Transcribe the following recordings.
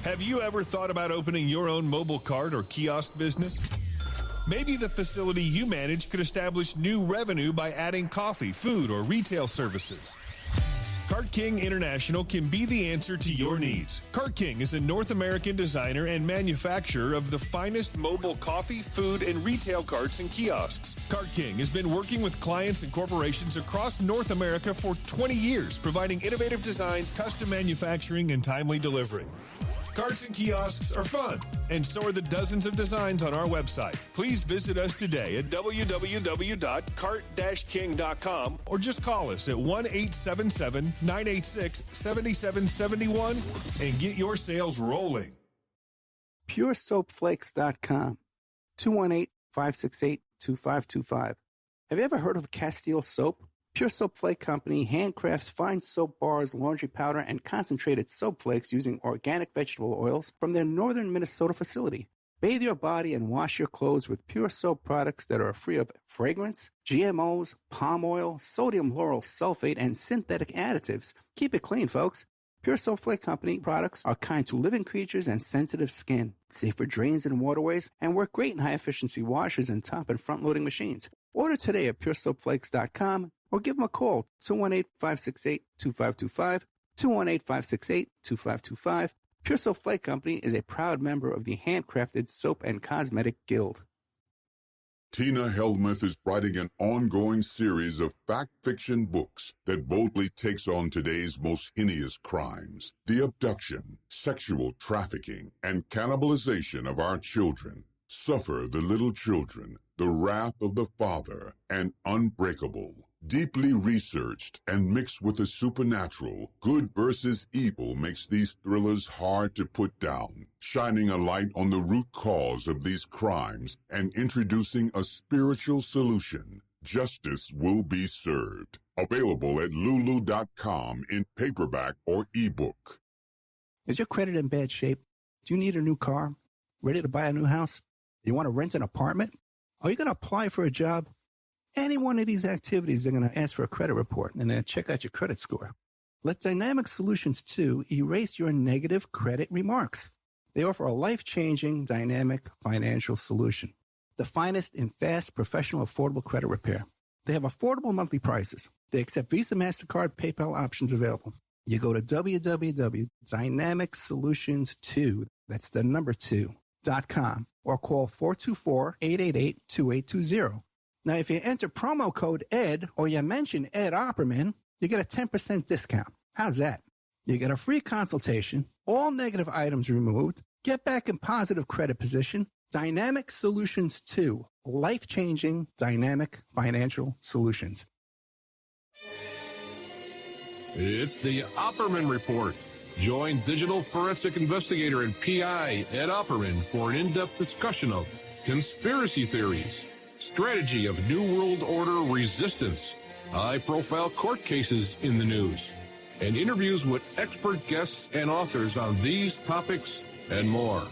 Have you ever thought about opening your own mobile cart or kiosk business? Maybe the facility you manage could establish new revenue by adding coffee, food, or retail services. Cart King International can be the answer to your needs. Cart King is a North American designer and manufacturer of the finest mobile coffee, food, and retail carts and kiosks. Cart King has been working with clients and corporations across North America for 20 years, providing innovative designs, custom manufacturing, and timely delivery. Carts and kiosks are fun, and so are the dozens of designs on our website. Please visit us today at www.cart-king.com or just call us at 1-877-986-7771 and get your sales rolling. PureSoapFlakes.com, 218-568-2525. Have you ever heard of Castile Soap? Pure Soap Flake Company handcrafts fine soap bars, laundry powder, and concentrated soap flakes using organic vegetable oils from their northern Minnesota facility. Bathe your body and wash your clothes with Pure Soap products that are free of fragrance, GMOs, palm oil, sodium lauryl sulfate, and synthetic additives. Keep it clean, folks. Pure Soap Flake Company products are kind to living creatures and sensitive skin, safe for drains and waterways, and work great in high-efficiency washers and top and front-loading machines. Order today at PureSoapFlakes.com or give them a call, 218-568-2525, 218-568-2525. Pure Soap Flake Company is a proud member of the Handcrafted Soap and Cosmetic Guild. Tina Helmuth is writing an ongoing series of fact-fiction books that boldly takes on today's most heinous crimes, the abduction, sexual trafficking, and cannibalization of our children. Suffer the Little Children, The Wrath of the Father, and Unbreakable. Deeply researched and mixed with the supernatural, good versus evil makes these thrillers hard to put down, shining a light on the root cause of these crimes and introducing a spiritual solution. Justice will be served. Available at lulu.com in paperback or ebook. Is your credit in bad shape? Do you need a new car? Ready to buy a new house? You want to rent an apartment? Are you going to apply for a job? Any one of these activities, they're going to ask for a credit report and then check out your credit score. Let Dynamic Solutions 2 erase your negative credit remarks. They offer a life-changing, dynamic financial solution. The finest in fast, professional, affordable credit repair. They have affordable monthly prices. They accept Visa, MasterCard, PayPal options available. You go to www.dynamicsolutions2, that's the number 2.com, or call 424-888-2820. Now, if you enter promo code ED or you mention Ed Opperman, you get a 10% discount. How's that? You get a free consultation, all negative items removed, get back in positive credit position. Dynamic Solutions 2, life-changing dynamic financial solutions. It's the Opperman Report. Join digital forensic investigator and PI Ed Opperman for an in-depth discussion of conspiracy theories, strategy of New World Order resistance, high-profile court cases in the news, and interviews with expert guests and authors on these topics and more.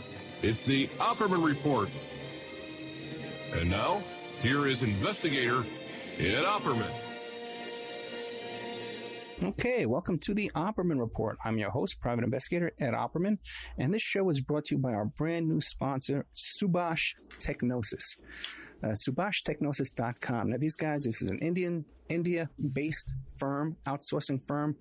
It's the Opperman Report. And now, here is investigator Ed Opperman. Okay, welcome to the Opperman Report. I'm your host, Private Investigator Ed Opperman, and this show is brought to you by our brand new sponsor, Subash Technosis. SubashTechnosis.com. Now, these guys, this is an India-based firm, outsourcing firm.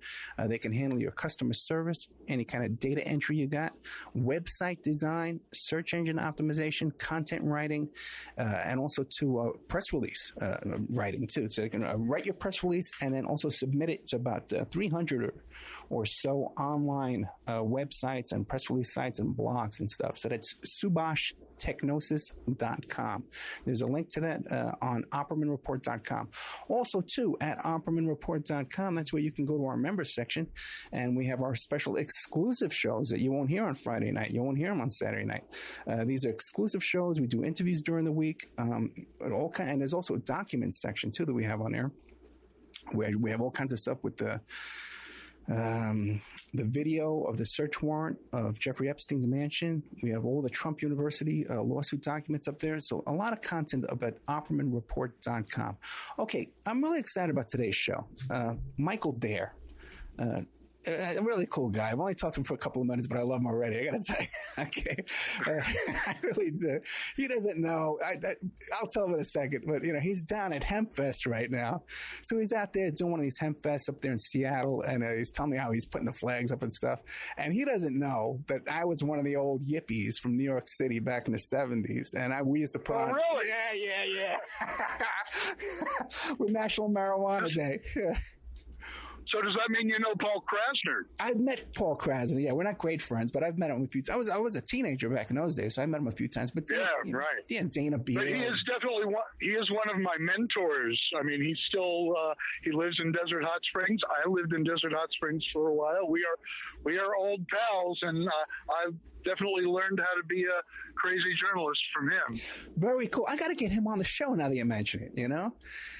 They can handle your customer service, any kind of data entry you got, website design, search engine optimization, content writing, and also to press release writing, too. So you can write your press release and then also submit it to about 300 or so online websites and press release sites and blogs and stuff. So that's SubashTechnosis.com. There's a link to that on OppermanReport.com. Also, too, at OppermanReport.com, that's where you can go to our members section, and we have our special exclusive shows that you won't hear on Friday night. You won't hear them on Saturday night. These are exclusive shows. We do interviews during the week, and there's also a documents section, too, that we have on there, where we have all kinds of stuff with the video of the search warrant of Jeffrey Epstein's mansion. We have all the Trump University lawsuit documents up there. So a lot of content up at OppermanReport.com. Okay, I'm really excited about today's show. Michael Dare. A really cool guy. I've only talked to him for a couple of minutes, but I love him already. I got to tell you. Okay. I really do. He doesn't know. I'll tell him in a second, but, he's down at HempFest right now. So he's out there doing one of these HempFests up there in Seattle, and he's telling me how he's putting the flags up and stuff. And he doesn't know that I was one of the old yippies from New York City back in the 70s. And we used to put on. Really? Yeah. With National Marijuana Day. So does that mean you know Paul Krasner? I've met Paul Krasner. Yeah, we're not great friends, but I've met him a few times. I was a teenager back in those days, so I met him a few times. But right. Yeah, Dana Beer. But he is definitely one. He is one of my mentors. I mean, he's still he lives in Desert Hot Springs. I lived in Desert Hot Springs for a while. We are old pals, and I've definitely learned how to be a crazy journalist from him. Very cool. I got to get him on the show now that you mention it.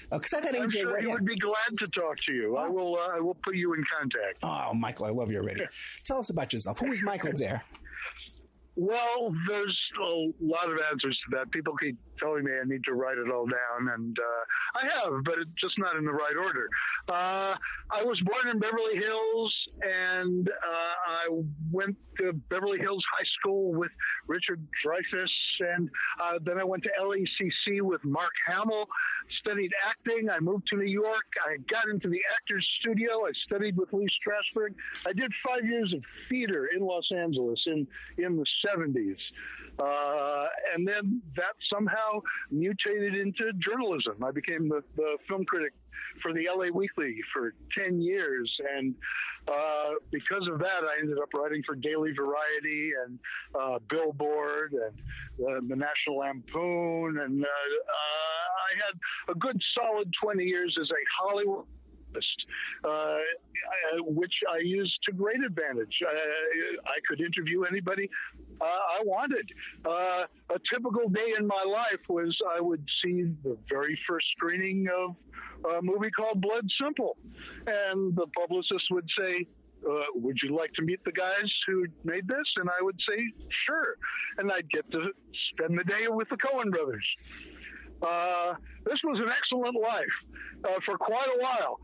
Because I've had AJ. I'm sure he would be glad to talk to you. Oh. I will put you in contact. Oh, Michael, I love you already. Tell us about yourself. Who is Michael Dare? Well, there's a lot of answers to that. People keep telling me I need to write it all down, and I have, but it's just not in the right order. I was born in Beverly Hills, and I went to Beverly Hills High School with Richard Dreyfuss, and then I went to LACC with Mark Hamill, studied acting. I moved to New York. I got into the Actors Studio. I studied with Lee Strasberg. I did 5 years of theater in Los Angeles in the 70s. And then that somehow mutated into journalism. I became the film critic for the LA Weekly for 10 years. And because of that, I ended up writing for Daily Variety and Billboard and the National Lampoon. And I had a good solid 20 years as a Hollywood which I used to great advantage. I could interview anybody I wanted. A typical day in my life was I would see the very first screening of a movie called Blood Simple, and the publicist would say, would you like to meet the guys who made this? And I would say, sure. And I'd get to spend the day with the Coen brothers. This was an excellent life for quite a while.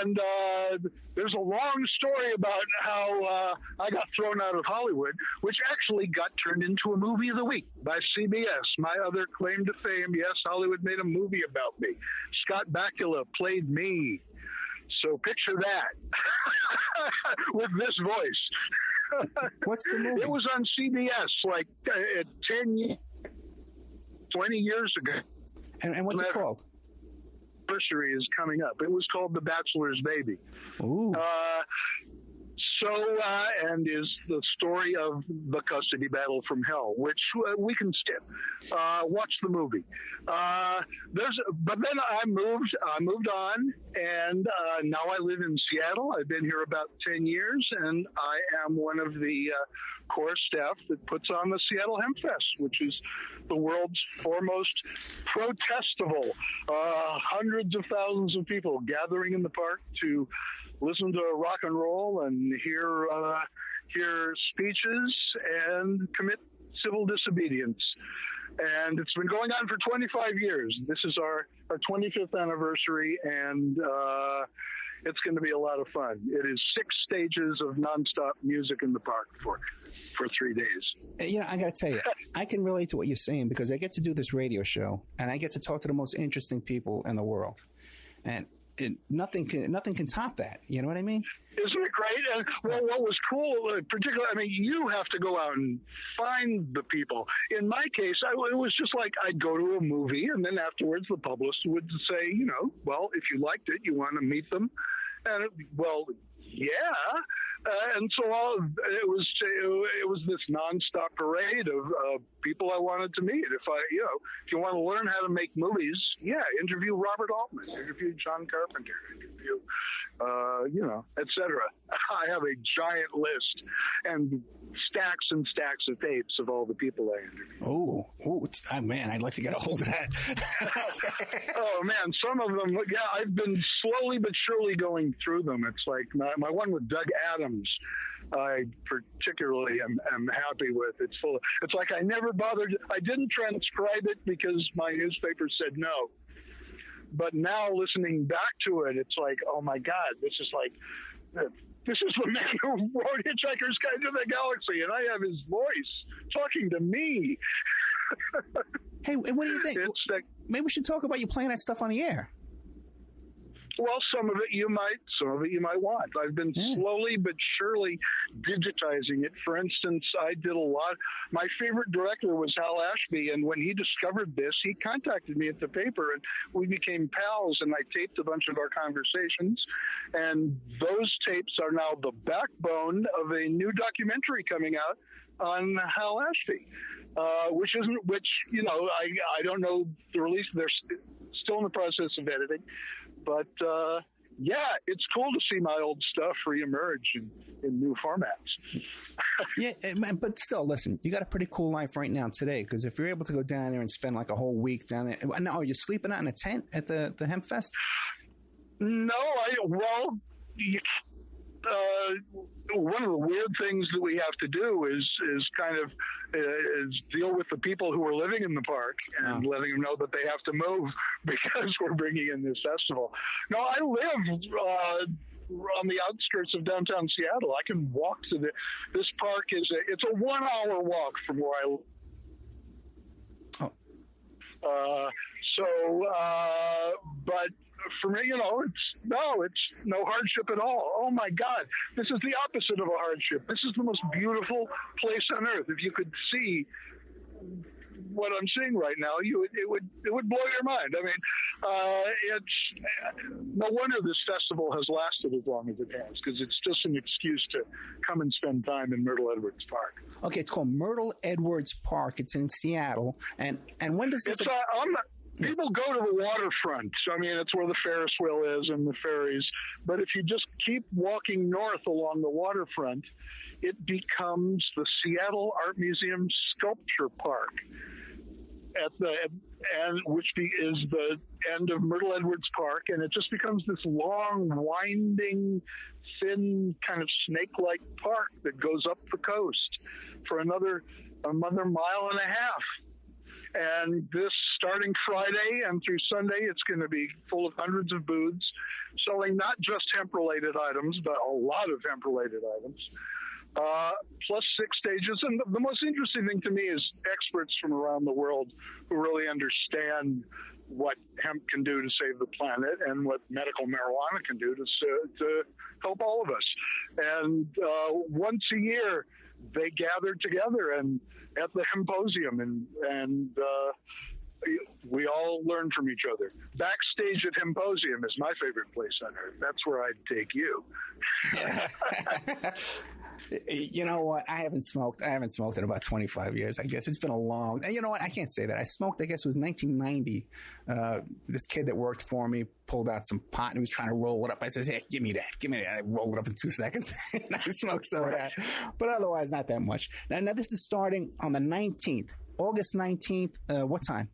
And there's a long story about how I got thrown out of Hollywood, which actually got turned into a movie of the week by CBS. My other claim to fame, yes, Hollywood made a movie about me. Scott Bakula played me. So picture that with this voice. What's the movie? It was on CBS like 20 years ago. And what's it called? Anniversary is coming up. It was called The Bachelor's Baby. Ooh. And is the story of the custody battle from hell, which we can skip. Watch the movie. But then I moved on, and now I live in Seattle. I've been here about 10 years, and I am one of the core staff that puts on the Seattle HempFest, which is the world's foremost protestival. Hundreds of thousands of people gathering in the park to listen to rock and roll and hear speeches and commit civil disobedience. And it's been going on for 25 years. This is our 25th anniversary, and it's going to be a lot of fun. It is 6 stages of nonstop music in the park for 3 days. I got to tell you, I can relate to what you're saying because I get to do this radio show, and I get to talk to the most interesting people in the world. And nothing can top that. You know what I mean? Isn't it great? And what was cool, particularly, I mean, you have to go out and find the people. In my case, it was just like I'd go to a movie, and then afterwards the publicist would say, well, if you liked it, you want to meet them. And yeah. And so it was this nonstop parade of people I wanted to meet. If you want to learn how to make movies, interview Robert Altman, interview John Carpenter, interview, etc. I have a giant list and stacks and stacks of tapes of all the people I interviewed. Oh, man, I'd like to get a hold of that. Oh man, some of them, I've been slowly but surely going through them. It's like my one with Doug Adams, I particularly am happy with. It's like I never bothered. I didn't transcribe it because my newspaper said no. But now listening back to it, it's like, oh my God, this is like this is the man who wrote Hitchhiker's Guide to the Galaxy, and I have his voice talking to me. Hey, what do you think? Maybe we should talk about you playing that stuff on the air. Well, some of it you might want. I've been slowly but surely digitizing it. For instance, I did a lot. My favorite director was Hal Ashby, and when he discovered this, he contacted me at the paper, and we became pals, and I taped a bunch of our conversations, and those tapes are now the backbone of a new documentary coming out on Hal Ashby, which I don't know the release. They're still in the process of editing. But, it's cool to see my old stuff reemerge in new formats. Yeah, but still, listen, you got a pretty cool life right now today, because if you're able to go down there and spend like a whole week down there. Now, are you sleeping out in a tent at the Hemp Fest? No, one of the weird things that we have to do is kind of deal with the people who are living in the park and letting them know that they have to move because we're bringing in this festival. No, I live on the outskirts of downtown Seattle. I can walk to this park it's a 1 hour walk from where I live. But for me, it's no hardship at all. Oh my God, this is the opposite of a hardship. This is the most beautiful place on earth. If you could see what I'm seeing right now, it would blow your mind. I mean, it's no wonder this festival has lasted as long as it has, because it's just an excuse to come and spend time in Myrtle Edwards Park. Okay, it's called Myrtle Edwards Park. It's in Seattle, and when does this? People go to the waterfront. I mean, it's where the Ferris wheel is and the ferries. But if you just keep walking north along the waterfront, it becomes the Seattle Art Museum Sculpture Park, which is the end of Myrtle Edwards Park, and it just becomes this long, winding, thin, kind of snake-like park that goes up the coast for another mile and a half. And this starting Friday and through Sunday, it's going to be full of hundreds of booths selling not just hemp-related items, but a lot of hemp-related items, plus 6 stages. And the most interesting thing to me is experts from around the world who really understand what hemp can do to save the planet and what medical marijuana can do to help all of us. And once a year, they gather together and at the Hemposium, and we all learn from each other. Backstage at Hemposium is my favorite place on earth. That's where I'd take you. You know what? I haven't smoked in about 25 years. I guess it's been a long. You know what? I can't say that. I smoked. I guess it was 1990. This kid that worked for me pulled out some pot and he was trying to roll it up. I said, "Hey, give me that." I rolled it up in 2 seconds. And I smoked some of that, but otherwise not that much. Now this is starting on the 19th, August 19th. What time?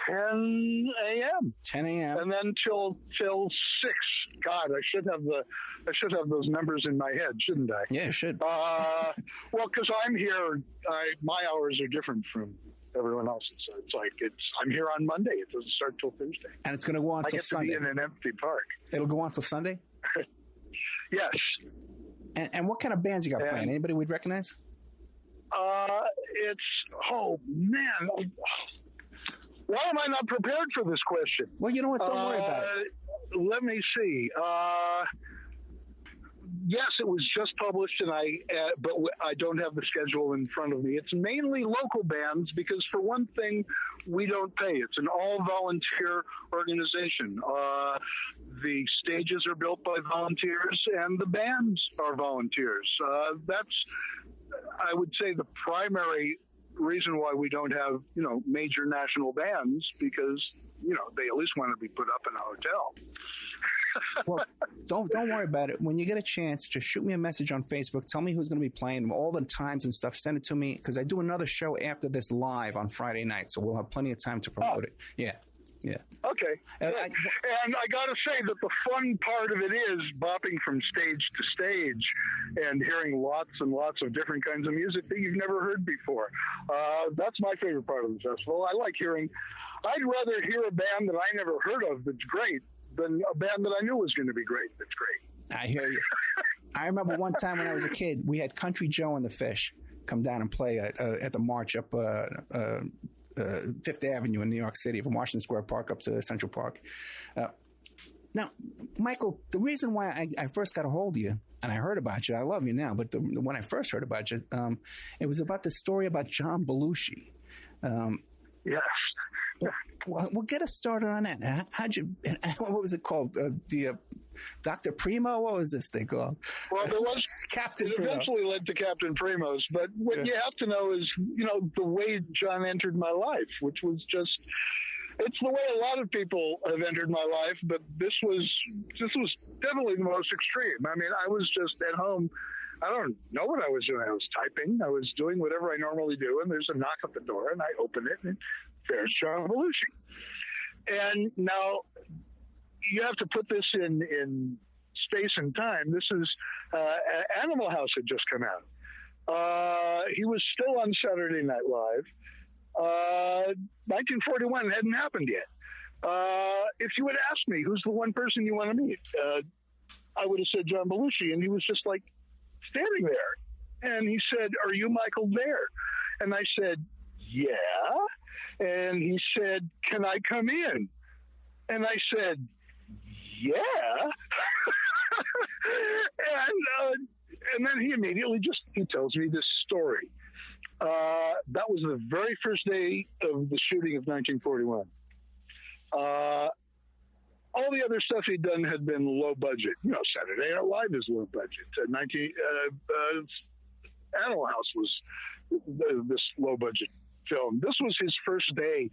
10 a.m. 10 a.m. and then till 6. God, I should have those numbers in my head, shouldn't I? Yeah, you should. Well, because I'm here, my hours are different from everyone else's. So it's like I'm here on Monday. It doesn't start till Thursday, and it's going to go on till Sunday. I get to be in an empty park. It'll go on till Sunday. Yes. And what kind of bands you got playing? Anybody we'd recognize? Oh man. Why am I not prepared for this question? Well, you know what? Don't worry about it. Let me see. Yes, it was just published, but I don't have the schedule in front of me. It's mainly local bands because, for one thing, we don't pay. It's an all-volunteer organization. The stages are built by volunteers, and the bands are volunteers. That's, I would say, the primary reason why we don't have, major national bands, because, they at least want to be put up in a hotel. Well, don't worry about it. When you get a chance, just shoot me a message on Facebook. Tell me who's going to be playing, all the times and stuff. Send it to me, because I do another show after this live on Friday night, so we'll have plenty of time to promote it. Yeah. Okay. And I got to say that the fun part of it is bopping from stage to stage and hearing lots and lots of different kinds of music that you've never heard before. That's my favorite part of the festival. I'd rather hear a band that I never heard of that's great than a band that I knew was going to be great. It's great. I hear you. I remember one time when I was a kid, we had Country Joe and the Fish come down and play at the march up Fifth Avenue in New York City, from Washington Square Park up to Central Park. Now, Michael, the reason why I first got a hold of you, and I heard about you, I love you now, but when I first heard about you, it was about the story about John Belushi. Yes. Well, get us started on that. What was it called? The Dr. Primo? What was this thing called? Well, there was Captain It Primo. eventually led to Captain Primo's, but what you have to know is, the way John entered my life, which was just, it's the way a lot of people have entered my life, but this was definitely the most extreme. I mean, I was just at home. I don't know what I was doing. I was typing. I was doing whatever I normally do, and there's a knock at the door, and I open it, and there's John Belushi. And now you have to put this in space and time. This is Animal House had just come out. He was still on Saturday Night Live. 1941 hadn't happened yet. If you had asked me, who's the one person you want to meet? I would have said John Belushi, and he was just like standing there. And he said, "Are you Michael there?" And I said, "Yeah." And he said, "Can I come in?" And I said, "Yeah." And then he immediately he tells me this story. That was the very first day of the shooting of 1941. All the other stuff he'd done had been low budget. Saturday Night Live is low budget. Animal House was this low budget film. This was his first day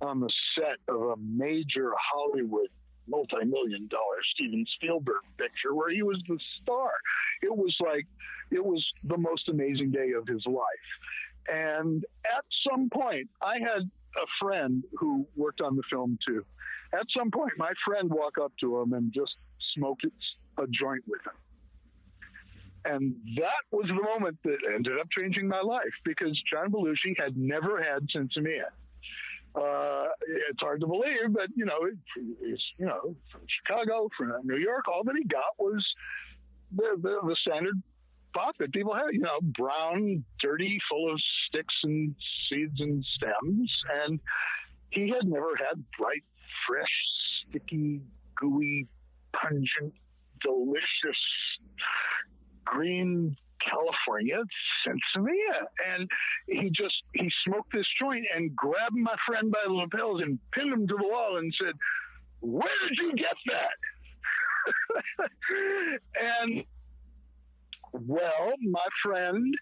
on the set of a major Hollywood multi-million-dollar Steven Spielberg picture where he was the star. It was the most amazing day of his life. And at some point, I had a friend who worked on the film too. At some point, my friend walked up to him and just smoked a joint with him. And that was the moment that ended up changing my life, because John Belushi had never had Sinsemilla. It's hard to believe, but he's from Chicago, from New York. All that he got was the standard pot that people have, brown, dirty, full of sticks and seeds and stems. And he had never had bright, fresh, sticky, gooey, pungent, delicious green California Sinsemilla. And he smoked this joint and grabbed my friend by the lapels and pinned him to the wall and said, "Where did you get that?" And well, my friend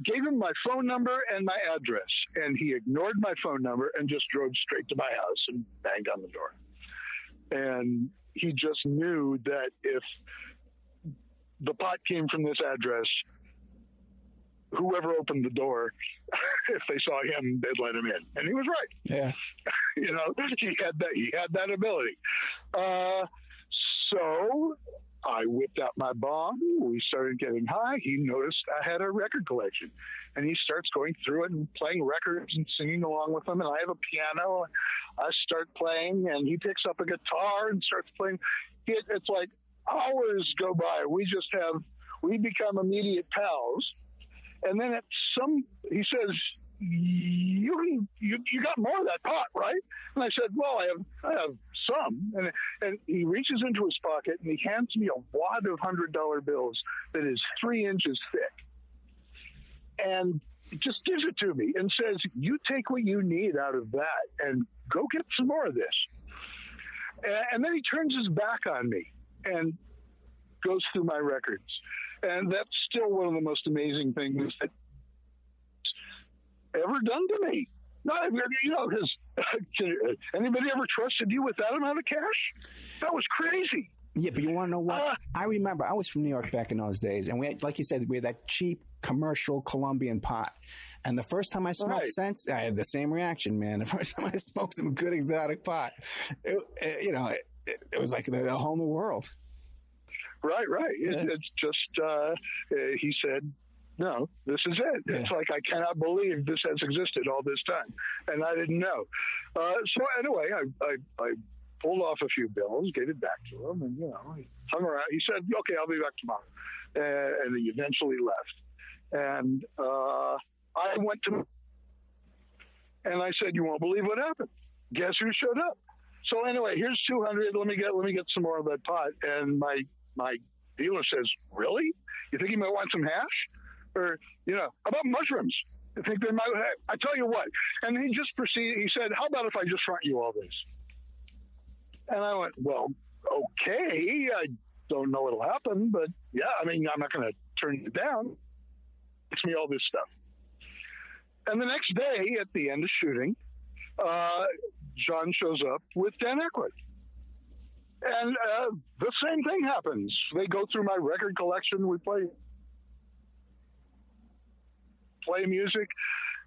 gave him my phone number and my address, and he ignored my phone number and just drove straight to my house and banged on the door. And he just knew that if the pot came from this address, whoever opened the door, if they saw him, they'd let him in. And he was right. Yeah. He had that ability. So I whipped out my bong. We started getting high. He noticed I had a record collection, and he starts going through it and playing records and singing along with them. And I have a piano, and I start playing, and he picks up a guitar and starts playing. It's like hours go by. We become immediate pals. And then he says, you got more of that pot, right? And I said, well, I have some. And he reaches into his pocket and he hands me a wad of $100 bills that is 3 inches thick. And just gives it to me and says, you take what you need out of that and go get some more of this. And then he turns his back on me and goes through my records. And that's still one of the most amazing things that ever done to me. Has anybody ever trusted you with that amount of cash? That was crazy. Yeah, but you want to know what? I remember I was from New York back in those days, and we had, like you said, we had that cheap commercial Colombian pot. And the first time I smoked sense, I had the same reaction, man. The first time I smoked some good exotic pot, it was like a whole new world. Right. Yeah. It's just, he said, no, this is it. Yeah. It's like, I cannot believe this has existed all this time. And I didn't know. So anyway, I pulled off a few bills, gave it back to him, and, he hung around. He said, okay, I'll be back tomorrow. And he eventually left. And I went to, and I said, you won't believe what happened. Guess who showed up? So anyway, here's 200. Let me get some more of that pot. And my dealer says, really? You think you might want some hash? Or, how about mushrooms? I think they might. I tell you what. And he just proceeded. He said, how about if I just front you all this? And I went, well, okay. I don't know what'll happen, but yeah, I'm not going to turn you down. It's me all this stuff. And the next day at the end of shooting, John shows up with Dan Aykroyd. And the same thing happens. They go through my record collection. We play music,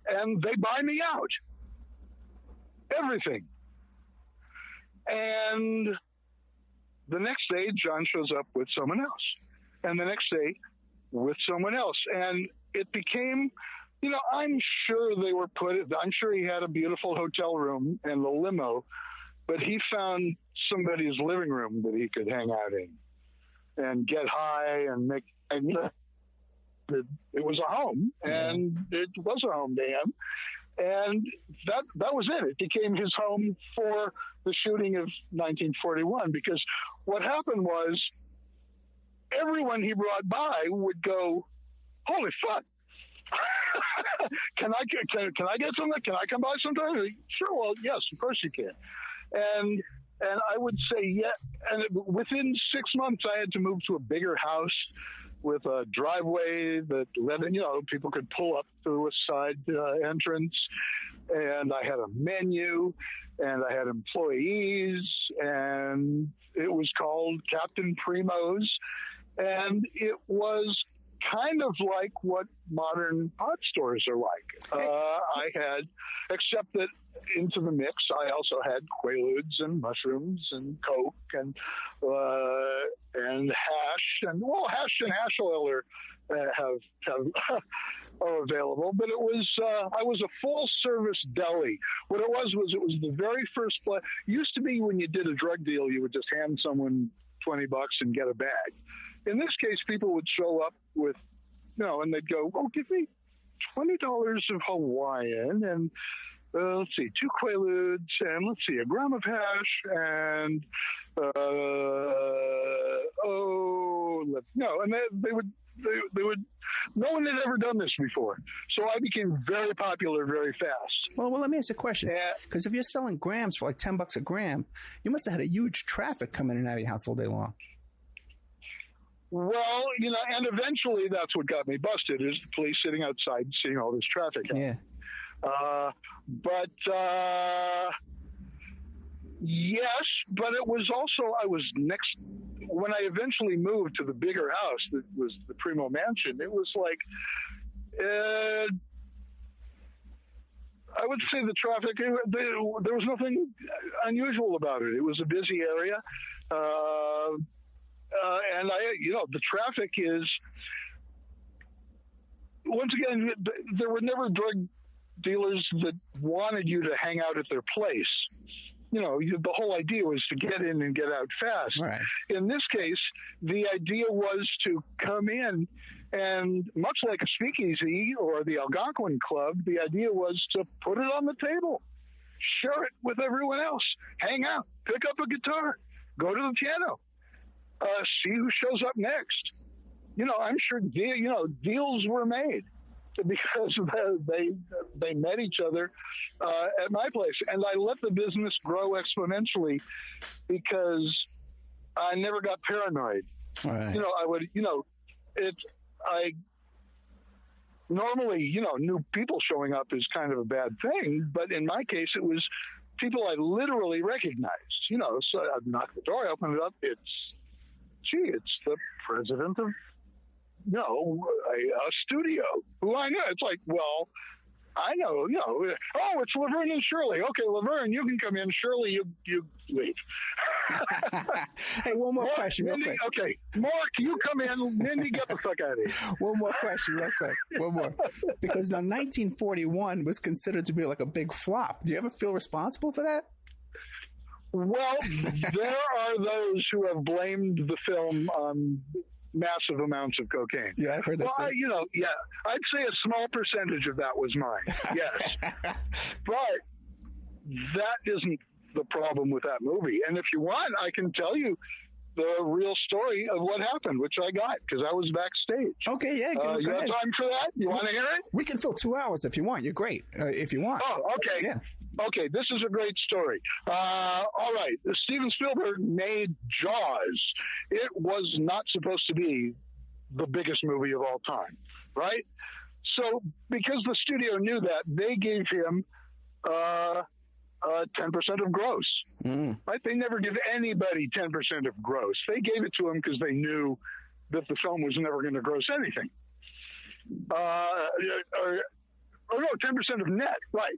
and they buy me out. Everything. And the next day, John shows up with someone else. And the next day, with someone else. And it became, I'm sure he had a beautiful hotel room and the limo, but he found somebody's living room that he could hang out in and get high and it was a home, and it was a home to him. And that was it. It became his home for the shooting of 1941, because what happened was everyone he brought by would go, holy fuck. Can I get something? Can I come by sometime? Sure. Well, yes, of course you can. And I would say, yeah. And within 6 months, I had to move to a bigger house with a driveway that led in, people could pull up through a side entrance. And I had a menu, and I had employees, and it was called Captain Primo's. And it was kind of like what modern pot stores are like. I had, except that into the mix, I also had Quaaludes and mushrooms and Coke and hash, and hash and hash oil are available. But it was I was a full service deli. What it was the very first place. Used to be when you did a drug deal, you would just hand someone $20 and get a bag. In this case, people would show up with, and they'd go, give me $20 of Hawaiian, and let's see, 2 Quaaludes, and let's see, a gram of hash, and and they would. No one had ever done this before, so I became very popular very fast. Well, let me ask a question. Because if you're selling grams for like $10 a gram, you must have had a huge traffic coming in and out of your house all day long. Well, and eventually that's what got me busted, is the police sitting outside seeing all this traffic. Yeah. Yes, but it was also, when I eventually moved to the bigger house that was the Primo Mansion, it was like, I would say the traffic, there was nothing unusual about it. It was a busy area. And the traffic is, once again, there were never drug dealers that wanted you to hang out at their place. The whole idea was to get in and get out fast. Right. In this case, the idea was to come in, and much like a speakeasy or the Algonquin Club, the idea was to put it on the table, share it with everyone else, hang out, pick up a guitar, go to the piano, see who shows up next. I'm sure deals were made because they met each other at my place, and I let the business grow exponentially because I never got paranoid. Right. I would, I normally, new people showing up is kind of a bad thing, but in my case, it was people I literally recognized. So I'd knock the door, open it up. It's the president of a studio who I know. It's like, well, I know, it's Laverne and Shirley. Okay, Laverne, you can come in. Shirley, you leave. Hey, one more question real quick. Okay, Mark, you come in. Mindy, get the fuck out of here. One more question real quick. One more. Because now 1941 was considered to be like a big flop. Do you ever feel responsible for that? Well, there are those who have blamed the film on massive amounts of cocaine. Yeah, I've heard that too. I'd say a small percentage of that was mine. Yes. But that isn't the problem with that movie. And if you want, I can tell you the real story of what happened, which I got because I was backstage. Okay, yeah. You have time for that? You want to hear it? We can fill 2 hours if you want. You're great. If you want. Oh, okay. Yeah. Okay, this is a great story. All right, Steven Spielberg made Jaws. It was not supposed to be the biggest movie of all time, right? So because the studio knew that, they gave him 10% of gross. Right? They never give anybody 10% of gross. They gave it to him because they knew that the film was never going to gross anything. Oh, no, 10% of net, right.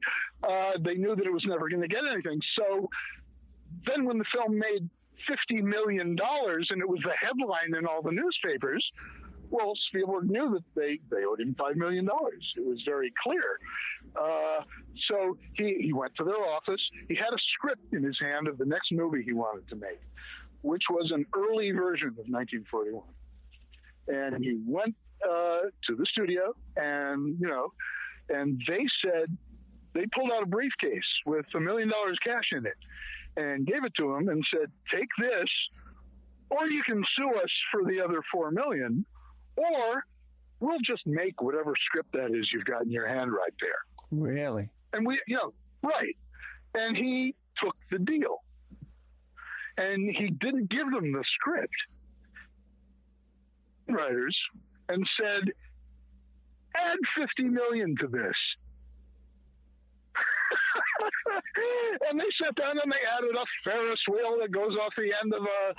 They knew that it was never going to get anything. So then when the film made $50 million and it was the headline in all the newspapers, well, Spielberg knew that they owed him $5 million. It was very clear. So he went to their office. He had a script in his hand of the next movie he wanted to make, which was an early version of 1941. And he went to the studio and they said, they pulled out a briefcase with $1 million cash in it and gave it to him and said, take this, or you can sue us for the other $4 million, or we'll just make whatever script that is you've got in your hand right there. Really? And right. And he took the deal. And he didn't give them the script, writers, and said, add $50 million to this. And they sat down and they added a Ferris wheel that goes off the end of a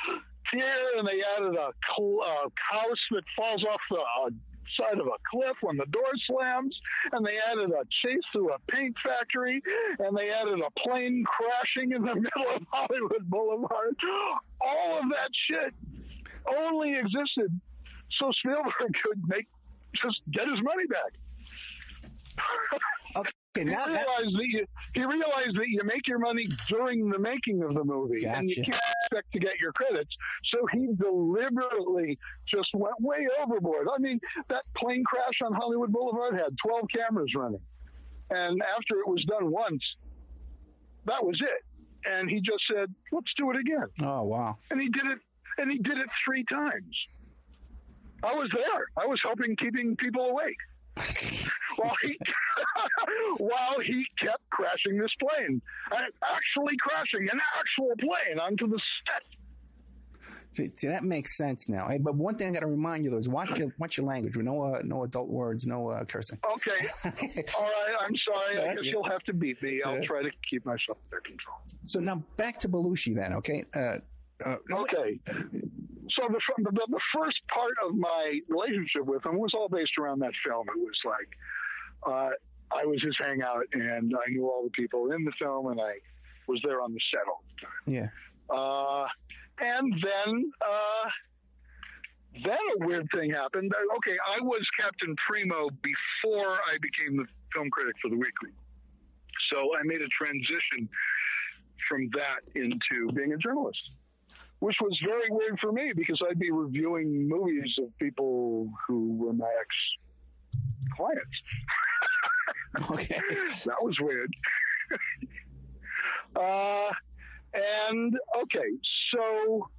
pier, and they added a house that falls off the side of a cliff when the door slams, and they added a chase through a paint factory, and they added a plane crashing in the middle of Hollywood Boulevard. All of that shit only existed so Spielberg could just get his money back. Okay, he realized that you make your money during the making of the movie, Gotcha. and you can't expect to get your credits. So he deliberately just went way overboard. I mean, that plane crash on Hollywood Boulevard had 12 cameras running, and after it was done once, that was it. And he just said, "Let's do it again." Oh, wow! And he did it. And he did it 3 times. I was there. I was helping keeping people awake. while he kept crashing this plane, actually crashing an actual plane onto the set. See, that makes sense now. Hey, but one thing I got to remind you though is watch your language. No adult words, no cursing. Okay. All right. I'm sorry. I guess good. you'll have to beat me. I'll try to keep myself under control. So now back to Belushi then. Okay. Okay. So the first part of my relationship with him was all based around that film. It was like I was his hangout, and I knew all the people in the film, and I was there on the set all the time. Yeah. And then a weird thing happened. Okay, I was Captain Primo before I became the film critic for The Weekly. So I made a transition from that into being a journalist, which was very weird for me because I'd be reviewing movies of people who were my ex-clients. Okay. That was weird. So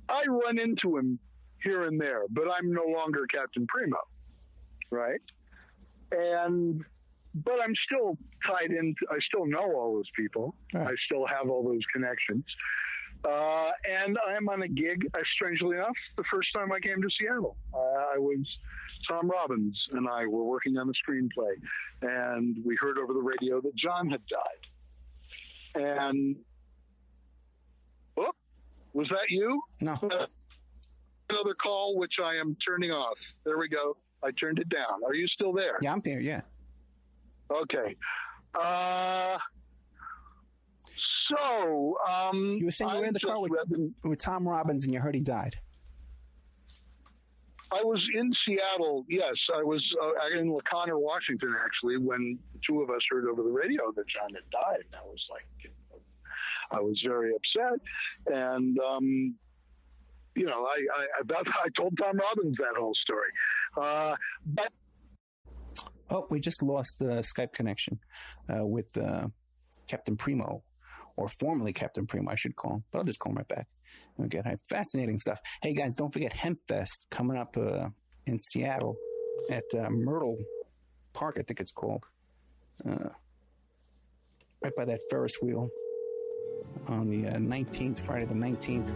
I run into him here and there, but I'm no longer Captain Primo, right? But I'm still tied in. I still know all those people. Right. I still have all those connections. And I'm on a gig, strangely enough, the first time I came to Seattle. I was Tom Robbins and I were working on the screenplay, and we heard over the radio that John had died. And, was that you? No. Another call, which I am turning off. There we go. I turned it down. Are you still there? Yeah, I'm here, yeah. Okay. So, you were saying you were in the car with Tom Robbins and you heard he died. I was in Seattle, yes. I was in LaConner, Washington, actually, when the two of us heard over the radio that John had died. And I was like, I was very upset. And, I told Tom Robbins that whole story. But we just lost the Skype connection with Captain Primo, or formerly Captain Primo, I should call him. But I'll just call him right back. Okay, fascinating stuff. Hey, guys, don't forget Hemp Fest coming up in Seattle at Myrtle Park, I think it's called. Right by that Ferris wheel on the 19th, Friday the 19th.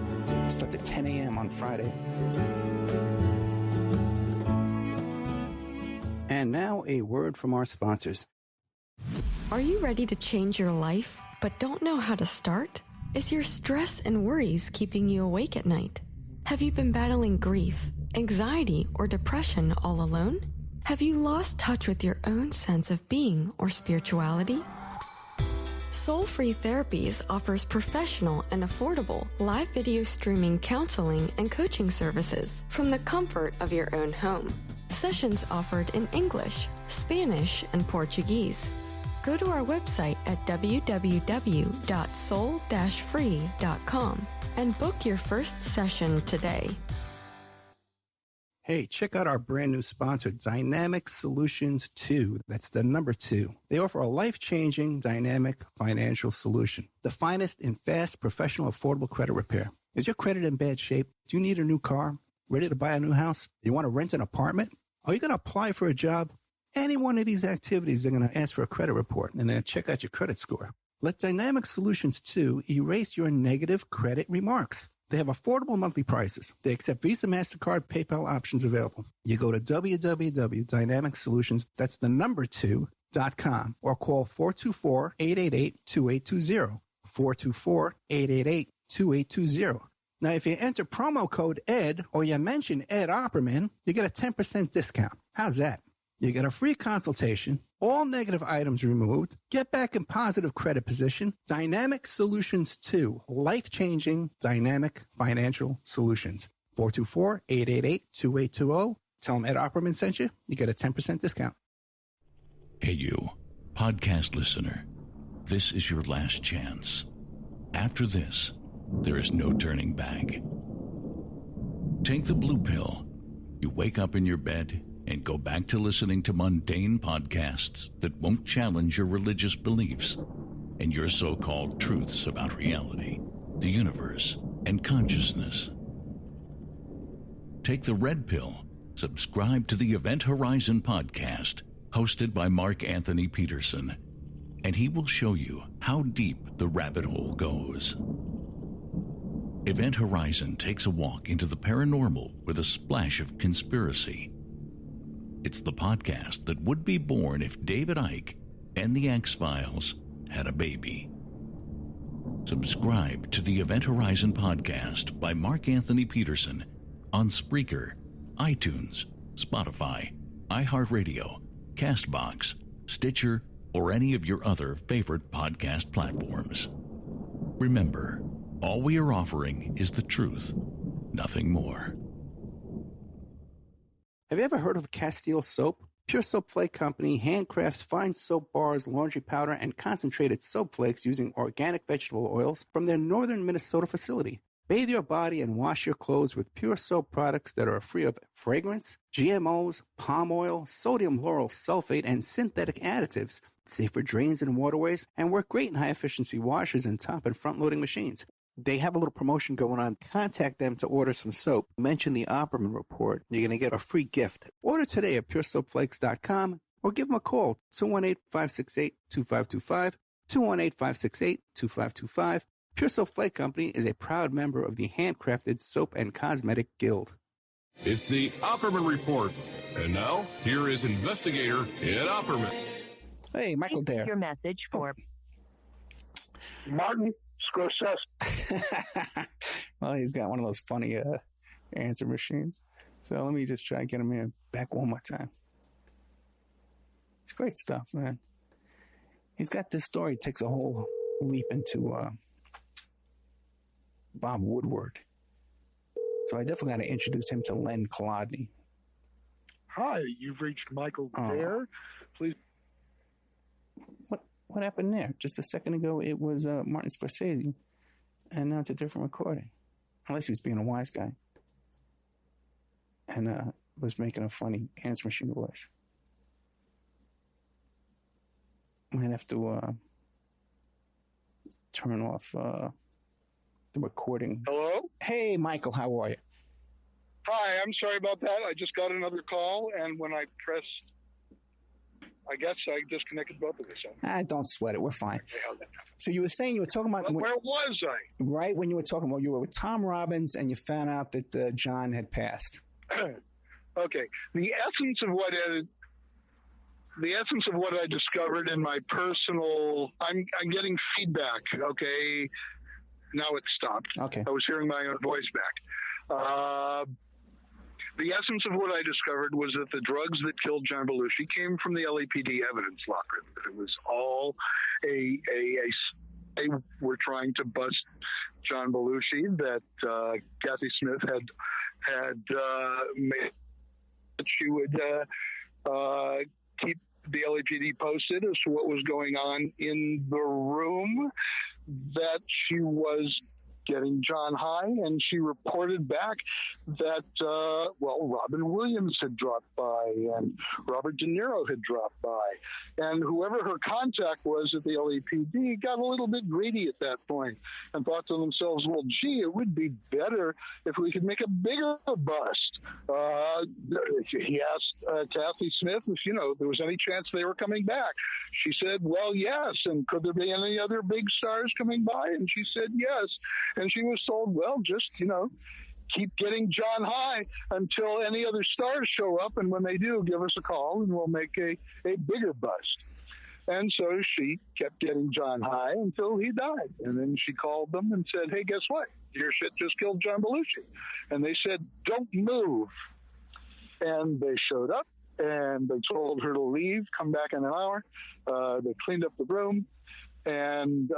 It starts at 10 a.m. on Friday. And now a word from our sponsors. Are you ready to change your life, but don't know how to start? Is your stress and worries keeping you awake at night? Have you been battling grief, anxiety, or depression all alone? Have you lost touch with your own sense of being or spirituality? Soul Free Therapies offers professional and affordable live video streaming counseling and coaching services from the comfort of your own home. Sessions offered in English, Spanish, and Portuguese. Go to our website at www.soul-free.com and book your first session today. Hey, check out our brand new sponsor, Dynamic Solutions 2. That's the number 2. They offer a life-changing, dynamic financial solution. The finest in fast, professional, affordable credit repair. Is your credit in bad shape? Do you need a new car? Ready to buy a new house? You want to rent an apartment? Are you going to apply for a job? Any one of these activities, they're going to ask for a credit report and then check out your credit score. Let Dynamic Solutions 2 erase your negative credit remarks. They have affordable monthly prices. They accept Visa, MasterCard, PayPal options available. You go to www.dynamicsolutions, that's the number 2.com, or call 424-888-2820. 424-888-2820. Now, if you enter promo code ED or you mention Ed Opperman, you get a 10% discount. How's that? You get a free consultation, all negative items removed, get back in positive credit position. Dynamic Solutions 2, life-changing dynamic financial solutions. 424-888-2820. Tell them Ed Opperman sent you. You get a 10% discount. Hey, you, podcast listener. This is your last chance. After this, there is no turning back. Take the blue pill. You wake up in your bed and go back to listening to mundane podcasts that won't challenge your religious beliefs and your so-called truths about reality, the universe, and consciousness. Take the red pill. Subscribe to the Event Horizon podcast, hosted by Mark Anthony Peterson, and he will show you how deep the rabbit hole goes. Event Horizon takes a walk into the paranormal with a splash of conspiracy. It's the podcast that would be born if David Icke and the X-Files had a baby. Subscribe to the Event Horizon podcast by Mark Anthony Peterson on Spreaker, iTunes, Spotify, iHeartRadio, CastBox, Stitcher, or any of your other favorite podcast platforms. Remember, all we are offering is the truth, nothing more. Have you ever heard of Castile Soap? Pure Soap Flake Company handcrafts fine soap bars, laundry powder, and concentrated soap flakes using organic vegetable oils from their northern Minnesota facility. Bathe your body and wash your clothes with pure soap products that are free of fragrance, GMOs, palm oil, sodium lauryl sulfate, and synthetic additives. Safe for drains and waterways, and work great in high-efficiency washers and top and front-loading machines. They have a little promotion going on. Contact them to order some soap. Mention the Opperman Report. You're going to get a free gift. Order today at puresoapflakes.com or give them a call, 218-568-2525, 218-568-2525. Pure Soap Flake Company is a proud member of the Handcrafted Soap and Cosmetic Guild. It's the Opperman Report. And now, here is investigator Ed Opperman. Hey, Michael Dare. Your message for Martin Scorsese. Well, he's got one of those funny answer machines. So let me just try to get him in back one more time. It's great stuff, man. He's got this story. Takes a whole leap into Bob Woodward. So I definitely got to introduce him to Len Kolodny. Hi, you've reached Michael Dare. Please. What? What happened there? Just a second ago, it was Martin Scorsese, and now it's a different recording. Unless he was being a wise guy and was making a funny answer machine voice. Might have to turn off the recording. Hello? Hey, Michael, how are you? Hi, I'm sorry about that. I just got another call, and when I pressed, I guess I disconnected both of us. Don't sweat it. We're fine. So you were saying you were talking about... Where was I? Right when you were talking about, you were with Tom Robbins, and you found out that John had passed. Okay. The essence of what I discovered in my personal... I'm getting feedback, okay? Now it's stopped. Okay. I was hearing my own voice back. The essence of what I discovered was that the drugs that killed John Belushi came from the LAPD evidence locker. It was all they were trying to bust John Belushi, that Kathy Smith had made that she would keep the LAPD posted as to what was going on in the room, that she was getting John high, and she reported back that, Robin Williams had dropped by, and Robert De Niro had dropped by, and whoever her contact was at the LAPD got a little bit greedy at that point and thought to themselves, well, gee, it would be better if we could make a bigger bust. He asked Kathy Smith if, there was any chance they were coming back. She said, well, yes. And could there be any other big stars coming by? And she said, yes. And she was told, well, just, keep getting John high until any other stars show up. And when they do, give us a call and we'll make a bigger bust. And so she kept getting John high until he died. And then she called them and said, hey, guess what? Your shit just killed John Belushi. And they said, don't move. And they showed up and they told her to leave, come back in an hour. They cleaned up the room and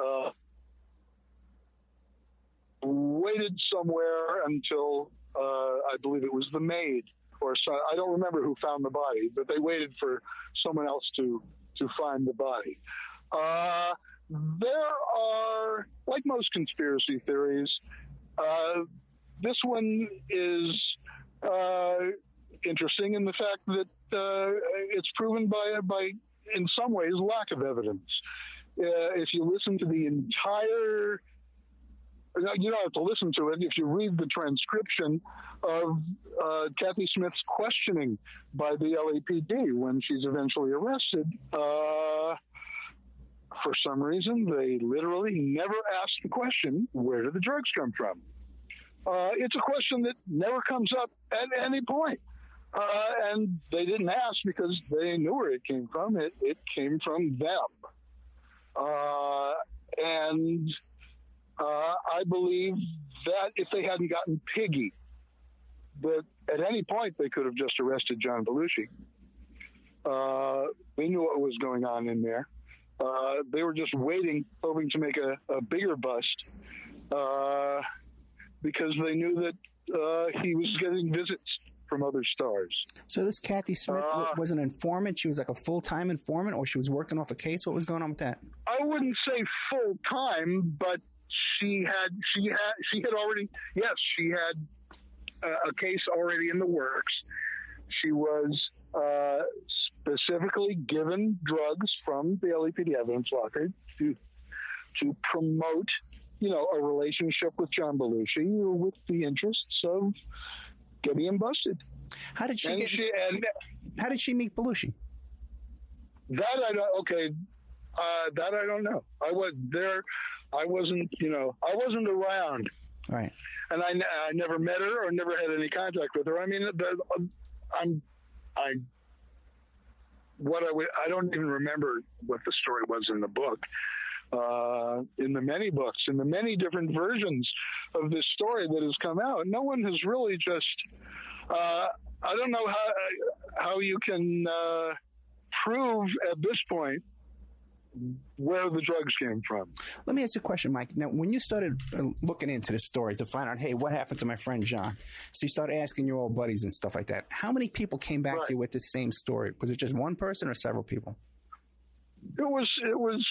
waited somewhere until I believe it was the maid or so, I don't remember who found the body, but they waited for someone else to find the body. There are, like most conspiracy theories, this one is interesting in the fact that it's proven by in some ways, lack of evidence. If you listen to the entire... You don't have to listen to it. If you read the transcription of Kathy Smith's questioning by the LAPD when she's eventually arrested, for some reason, they literally never asked the question, where did the drugs come from? It's a question that never comes up at any point. And they didn't ask because they knew where it came from. It came from them. I believe that if they hadn't gotten Piggy, that at any point they could have just arrested John Belushi. They knew what was going on in there. They were just waiting, hoping to make a bigger bust, because they knew that he was getting visits from other stars. So this Kathy Smith was an informant? She was like a full-time informant, or she was working off a case? What was going on with that? I wouldn't say full-time, but she had already, yes, she had a case already in the works. She was specifically given drugs from the LAPD evidence locker to promote, a relationship with John Belushi with the interests of getting him busted. How did she how did she meet Belushi? That I don't. Okay, that I don't know. I was there. I wasn't. I wasn't around. Right. And I never met her or never had any contact with her. I mean, I don't even remember what the story was in the book. In the many books, in the many different versions of this story that has come out, no one has really just. I don't know how you can prove at this point where the drugs came from. Let me ask you a question, Mike. Now, when you started looking into this story to find out, hey, what happened to my friend John? So you started asking your old buddies and stuff like that. How many people came back to you with this same story? Was it just one person or several people? It was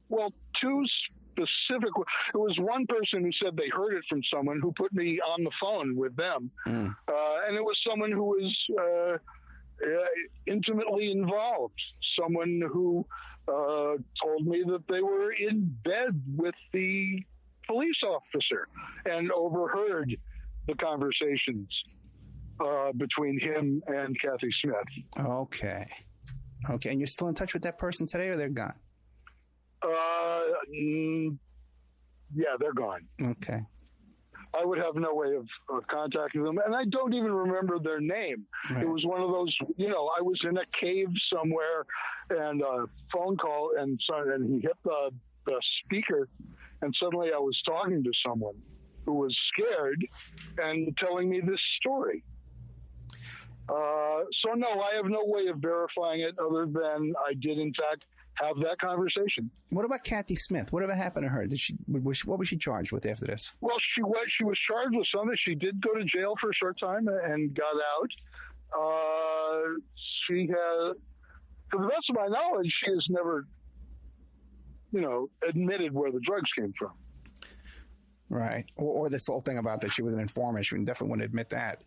well, two specific. It was one person who said they heard it from someone who put me on the phone with them, and it was someone who was intimately involved. Someone who told me that they were in bed with the police officer and overheard the conversations between him and Kathy Smith. Okay. And you're still in touch with that person today, or they're gone? Yeah, they're gone. Okay. I would have no way of contacting them, and I don't even remember their name. Right. It was one of those, I was in a cave somewhere, and a phone call, and he hit the speaker, and suddenly I was talking to someone who was scared and telling me this story. So no, I have no way of verifying it other than I did, in fact, have that conversation. What about Kathy Smith? Whatever happened to her? What was she charged with after this? Well, she was charged with something. She did go to jail for a short time and got out. She has, to the best of my knowledge, she has never, admitted where the drugs came from. Right. Or this whole thing about that she was an informant. She definitely wouldn't admit that.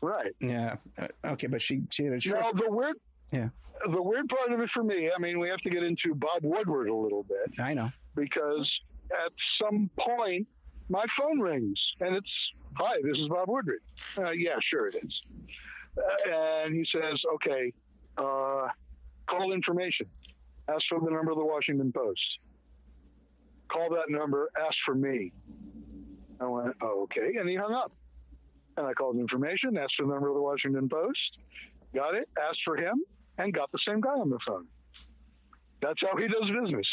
Right. Yeah. Okay, but she had a Now, the weird part of it for me, I mean, we have to get into Bob Woodward a little bit. I know. Because at some point, my phone rings, and it's, "Hi, this is Bob Woodward." Yeah, sure it is. And he says, "Okay, call information. Ask for the number of the Washington Post. Call that number, ask for me." I went, "Oh, okay." And he hung up. And I called information, asked for the number of the Washington Post, got it, asked for him, and got the same guy on the phone. That's how he does business.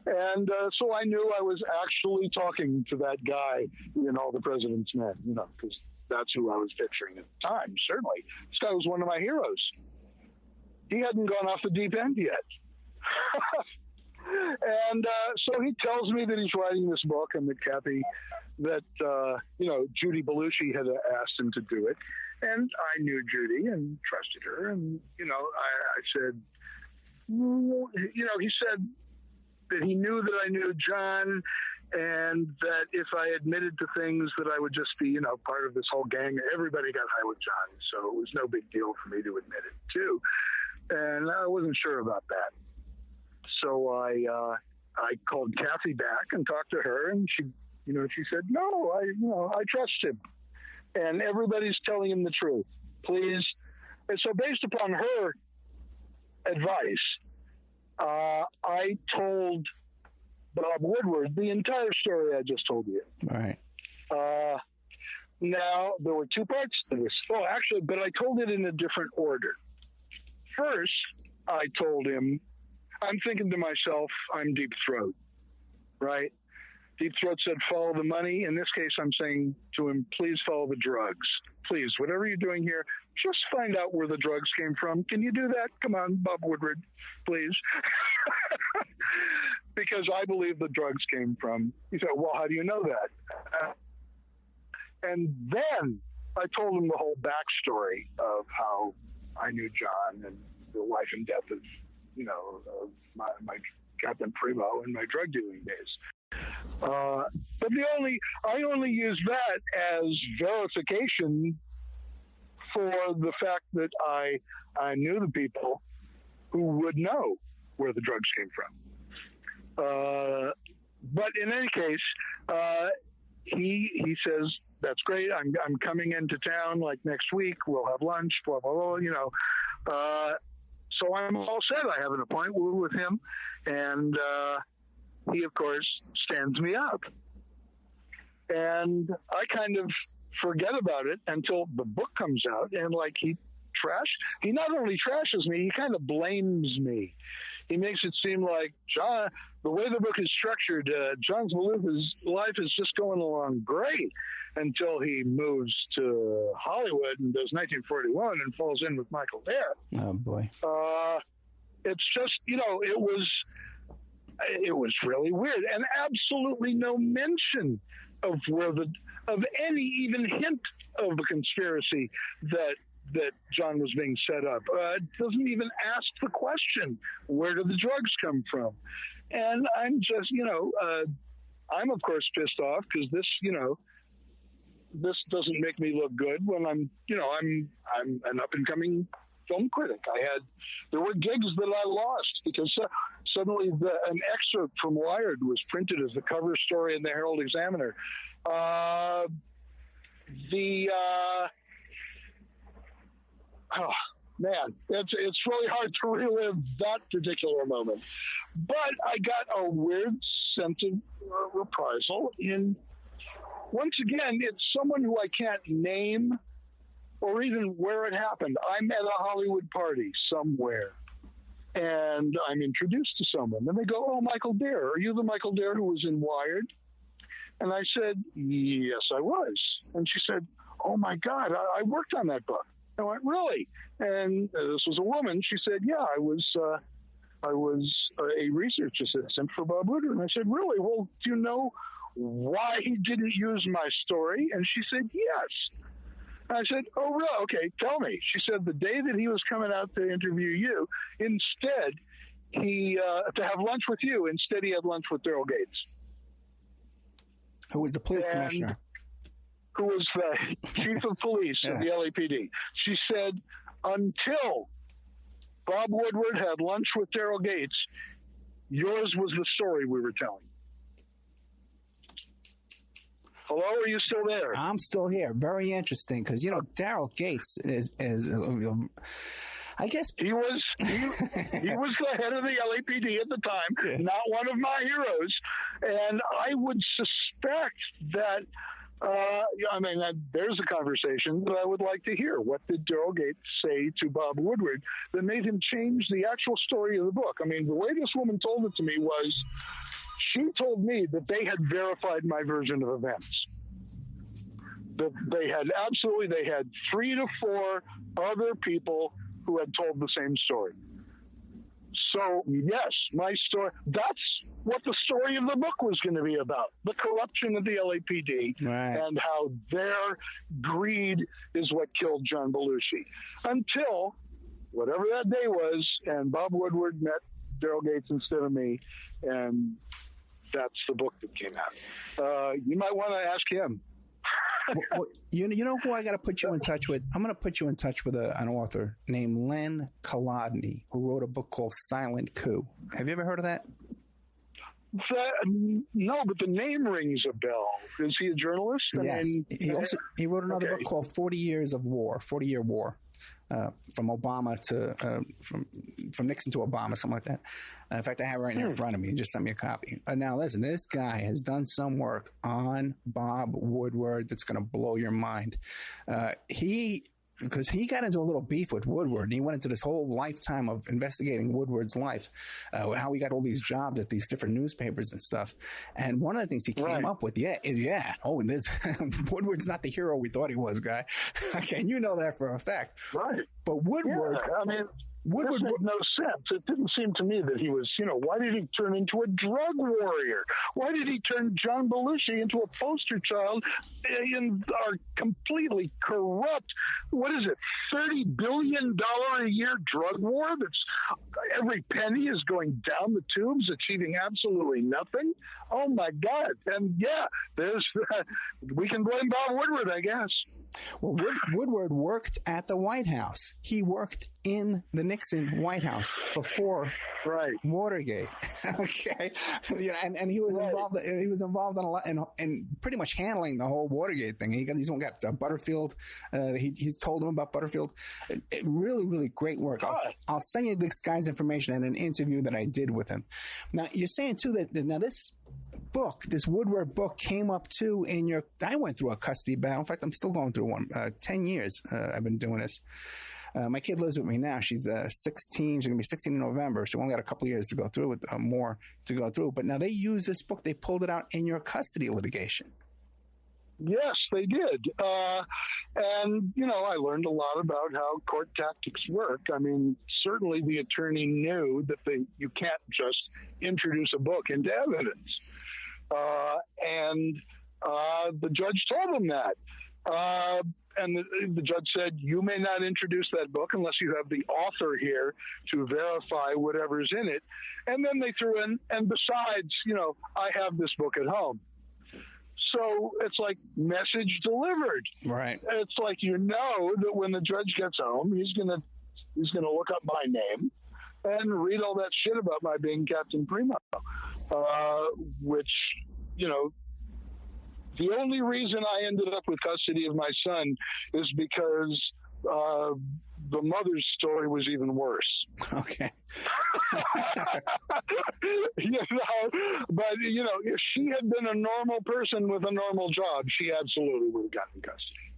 And so I knew I was actually talking to that guy in All the President's Men, because that's who I was picturing at the time, certainly. This guy was one of my heroes. He hadn't gone off the deep end yet. And so he tells me that he's writing this book and that Kathy, Judy Belushi had asked him to do it. And I knew Judy and trusted her. And, I said, he said that he knew that I knew John and that if I admitted to things that I would just be, part of this whole gang. Everybody got high with John, so it was no big deal for me to admit it too. And I wasn't sure about that. So I called Kathy back and talked to her, and she said, "No, I trust him, and everybody's telling him the truth. Please." And so, based upon her advice, I told Bob Woodward the entire story I just told you. All right. Now there were two parts to this. Oh, actually, but I told it in a different order. First, I told him, I'm thinking to myself, I'm Deep Throat, right? Deep Throat said, follow the money. In this case, I'm saying to him, please follow the drugs. Please, whatever you're doing here, just find out where the drugs came from. Can you do that? Come on, Bob Woodward, please. Because I believe the drugs came from. He said, well, how do you know that? And then I told him the whole backstory of how I knew John and the life and death of, of my Captain Primo in my drug dealing days. But I only use that as verification for the fact that I knew the people who would know where the drugs came from. But in any case, he says, that's great. I'm coming into town like next week. We'll have lunch, blah, blah, blah, so I'm all set. I have an appointment with him, and he, of course, stands me up. And I kind of forget about it until the book comes out, and he not only trashes me, he kind of blames me. He makes it seem like, John, the way the book is structured, John Zvaluka's life is just going along great until he moves to Hollywood and does 1941 and falls in with Michael Dare. Oh, boy. It's just, it was really weird, and absolutely no mention of any even hint of the conspiracy that that John was being set up. It doesn't even ask the question, where do the drugs come from? And I'm just, I'm of course pissed off because this, this doesn't make me look good when I'm an up and coming film critic. There were gigs that I lost because suddenly an excerpt from Wired was printed as the cover story in the Herald Examiner. Oh man, it's really hard to relive that particular moment. But I got a weird sense of reprisal in. Once again, it's someone who I can't name or even where it happened. I'm at a Hollywood party somewhere, and I'm introduced to someone. And they go, "Oh, Michael Dare. Are you the Michael Dare who was in Wired?" And I said, "Yes, I was." And she said, "Oh, my God, I worked on that book." I went, "Really?" And this was a woman. She said, "Yeah, I was a research assistant for Bob Woodward." And I said, "Really? Well, do you know why he didn't use my story?" And she said, "Yes." And I said, "Oh, really? Okay, tell me." She said, the day that he was coming out to interview you, instead, to have lunch with you, instead he had lunch with Daryl Gates. Who was the police commissioner? Who was the chief of police of the LAPD. She said, until Bob Woodward had lunch with Daryl Gates, yours was the story we were telling. Hello, are you still there? I'm still here. Very interesting because, Daryl Gates is I guess he was the head of the LAPD at the time, not one of my heroes. And I would suspect that, there's a conversation that I would like to hear. What did Daryl Gates say to Bob Woodward that made him change the actual story of the book? I mean, the way this woman told it to me was, she told me that they had verified my version of events. That they had 3 to 4 other people who had told the same story. So, yes, my story, that's what the story of the book was going to be about. The corruption of the LAPD and how their greed is what killed John Belushi. Until whatever that day was, and Bob Woodward met Daryl Gates instead of me, and that's the book that came out. You might want to ask him. Well, you know who I got to put you in touch with? I'm going to put you in touch with an author named Len Kolodny, who wrote a book called Silent Coup. Have you ever heard of that? No, but the name rings a bell. Is he a journalist? Yes. He wrote another book called 40 Years of War, 40-Year War. From Obama to from Nixon to Obama, something like that. In fact, I have it right here in front of me. He just sent me a copy. Now, listen, this guy has done some work on Bob Woodward that's going to blow your mind. Because he got into a little beef with Woodward, and he went into this whole lifetime of investigating Woodward's life, how he got all these jobs at these different newspapers and stuff. And one of the things he came up with, Woodward's not the hero we thought he was, guy. Okay, and you know that for a fact. Right. But Woodward... Yeah, this made no sense. It didn't seem to me that he was, why did he turn into a drug warrior? Why did he turn John Belushi into a poster child in our completely corrupt, what is it, $30 billion a year drug war? That's every penny is going down the tubes, achieving absolutely nothing. Oh my God. And we can blame Bob Woodward, I guess. Well, Woodward worked at the White House. He worked in the Nixon White House before Watergate. Okay, and he was involved. He was involved in a lot and pretty much handling the whole Watergate thing. He's got Butterfield. He's told him about Butterfield. Really, really great work. I'll send you this guy's information and an interview that I did with him. Now, you're saying too that this book, this Woodward book, came up too in your. I went through a custody battle. In fact, I'm still going through one. 10 years I've been doing this. My kid lives with me now. She's 16. She's going to be 16 in November. So we only got a couple of years to go through it, more to go through. But now they use this book. They pulled it out in your custody litigation. Yes, they did. And, I learned a lot about how court tactics work. I mean, certainly the attorney knew that you can't just introduce a book into evidence. And the judge told him that. And the judge said, you may not introduce that book unless you have the author here to verify whatever's in it. And then they threw in, and besides, I have this book at home. So it's like message delivered. Right. It's like, that when the judge gets home, he's gonna look up my name and read all that shit about my being Captain Primo, which, the only reason I ended up with custody of my son is because the mother's story was even worse. Okay. But if she had been a normal person with a normal job, she absolutely would have gotten custody.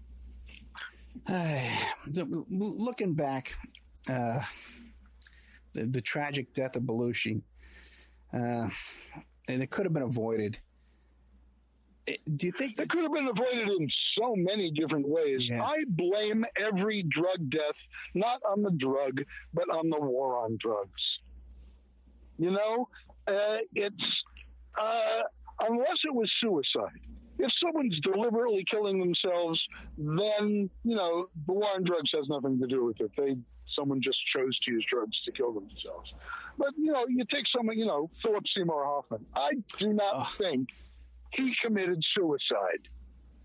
So, looking back, the tragic death of Belushi, and it could have been avoided. Do you think it could have been avoided in so many different ways? Yeah. I blame every drug death not on the drug, but on the war on drugs. It's unless it was suicide. If someone's deliberately killing themselves, then the war on drugs has nothing to do with it. Someone just chose to use drugs to kill themselves. But you take someone, Philip Seymour Hoffman. I do not think he committed suicide.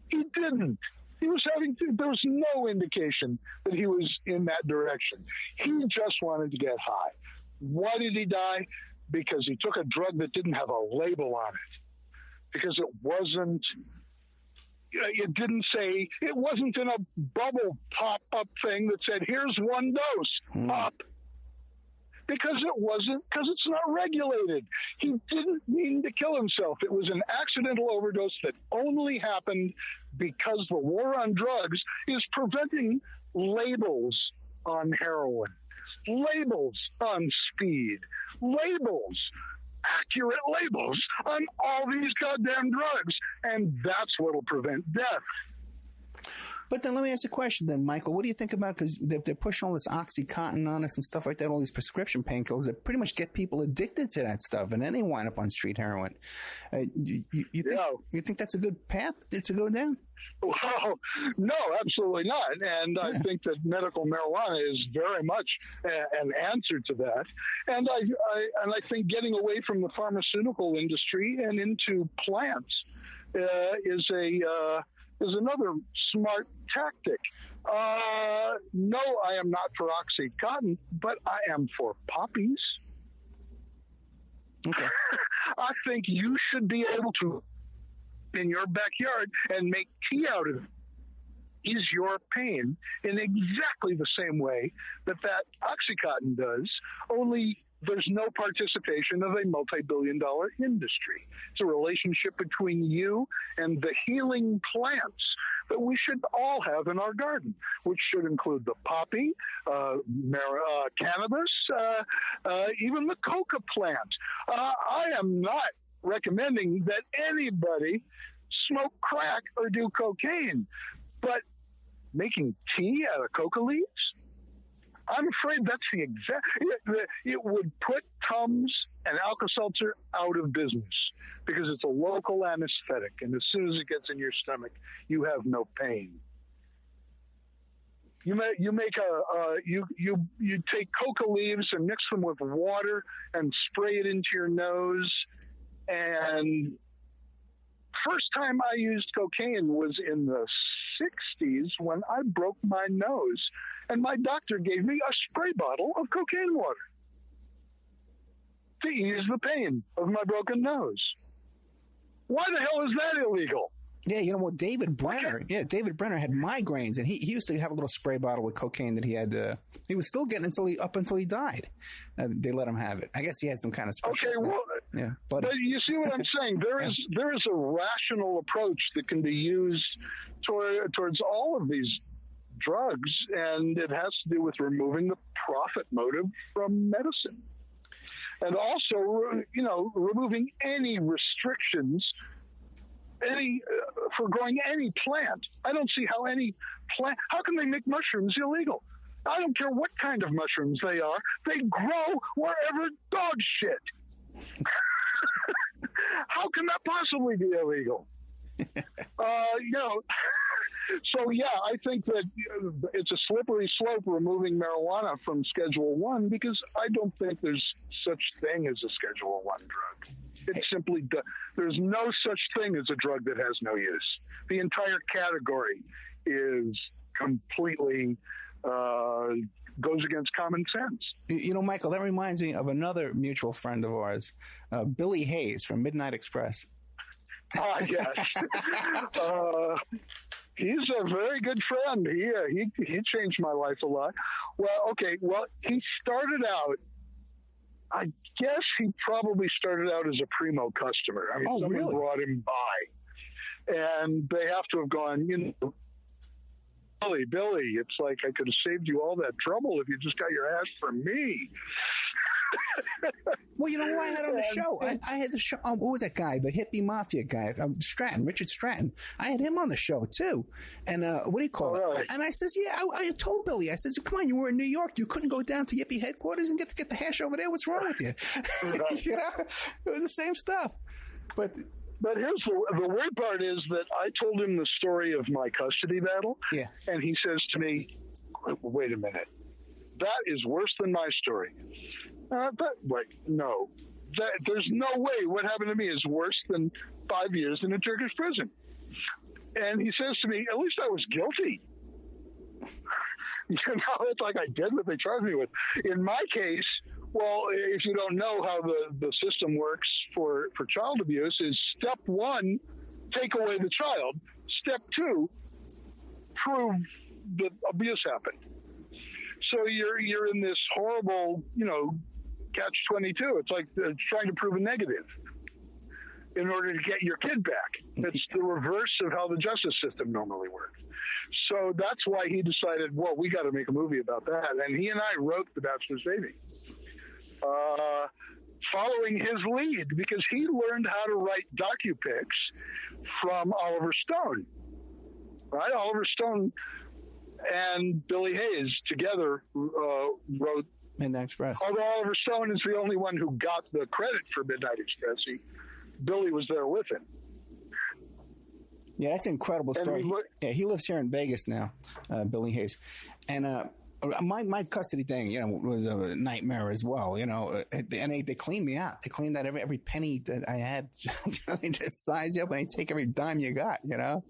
He didn't. There was no indication that he was in that direction. He just wanted to get high. Why did he die? Because he took a drug that didn't have a label on it. Because it wasn't in a bubble pop-up thing that said, here's one dose, pop. Because it's not regulated. He didn't mean to kill himself. It was an accidental overdose that only happened because the war on drugs is preventing labels on heroin, labels on speed, accurate labels on all these goddamn drugs. And that's what'll prevent death. But then let me ask you a question then, Michael. What do you think about, because they're pushing all this OxyContin on us and stuff like that, all these prescription painkillers that pretty much get people addicted to that stuff, and then they wind up on street heroin. You think that's a good path to go down? Well, no, absolutely not. And I think that medical marijuana is very much an answer to that. And I think getting away from the pharmaceutical industry and into plants is another smart tactic. No, I am not for OxyContin, but I am for poppies. Okay. I think you should be able to, in your backyard, and make tea out of it. Ease your pain in exactly the same way that OxyContin does, only there's no participation of a multi-billion-dollar industry. It's a relationship between you and the healing plants that we should all have in our garden, which should include the poppy, cannabis, even the coca plant. I am not recommending that anybody smoke crack or do cocaine, but making tea out of coca leaves? I'm afraid that's the exact. It would put Tums and Alka-Seltzer out of business because it's a local anesthetic, and as soon as it gets in your stomach, you have no pain. You take coca leaves and mix them with water and spray it into your nose. And first time I used cocaine was in the 60s when I broke my nose. And my doctor gave me a spray bottle of cocaine water to ease the pain of my broken nose. Why the hell is that illegal? Yeah, David Brenner had migraines, and he used to have a little spray bottle with cocaine that he had. He was still getting until he died. They let him have it. I guess he had some kind of special. Okay, well, yeah, but you see what I'm saying? There is a rational approach that can be used towards all of these drugs, and it has to do with removing the profit motive from medicine, and also, removing any restrictions. For growing any plant. I don't see how any plant, how can they make mushrooms illegal? I don't care what kind of mushrooms they are. They grow wherever dog shit. How can that possibly be illegal? So, yeah, I think that it's a slippery slope removing marijuana from Schedule 1 because I don't think there's such thing as a Schedule 1 drug. It simply there's no such thing as a drug that has no use. The entire category is completely goes against common sense. You know, Michael, that reminds me of another mutual friend of ours, Billy Hayes from Midnight Express. Yes. He's a very good friend. He changed my life a lot. Well, okay. Well, he started out, I guess he probably started out as a primo customer. I mean, someone really? brought him by. And they have to have gone, you know, Billy, it's like I could have saved you all that trouble if you just got your ass from me. Well, you know who I had on the show? I had the show. What was that guy? The hippie mafia guy, Richard Stratton. I had him on the show too. And what do you call it? Really? And I says, yeah, I told Billy. I says, come on, you were in New York. You couldn't go down to Yippie headquarters and get the hash over there. What's wrong with you? Right. You know, it was the same stuff. But here's the weird part is that I told him the story of my custody battle. Yeah. And he says to me, wait a minute. That is worse than my story. But wait, no. There's no way what happened to me is worse than 5 years in a Turkish prison. And he says to me, at least I was guilty. You know, it's like I did what they charged me with. In my case, well, if you don't know how the system works for child abuse, is step one, take away the child. Step two, prove that abuse happened. So you're in this horrible, you know, catch-22. It's like trying to prove a negative in order to get your kid back. It's the reverse of how the justice system normally works. So that's why he decided, well, we got to make a movie about that. And he and I wrote The Bachelor's Baby, following his lead, because he learned how to write docupics from Oliver Stone. Right? Oliver Stone and Billy Hayes together wrote Midnight Express. Although Oliver Stone is the only one who got the credit for Midnight Express, Billy was there with him. Yeah, that's an incredible story. He lives here in Vegas now, Billy Hayes. And my custody thing, you know, was a nightmare as well, you know. And they cleaned me out. They cleaned out every penny that I had. They just size you up and they take every dime you got, you know.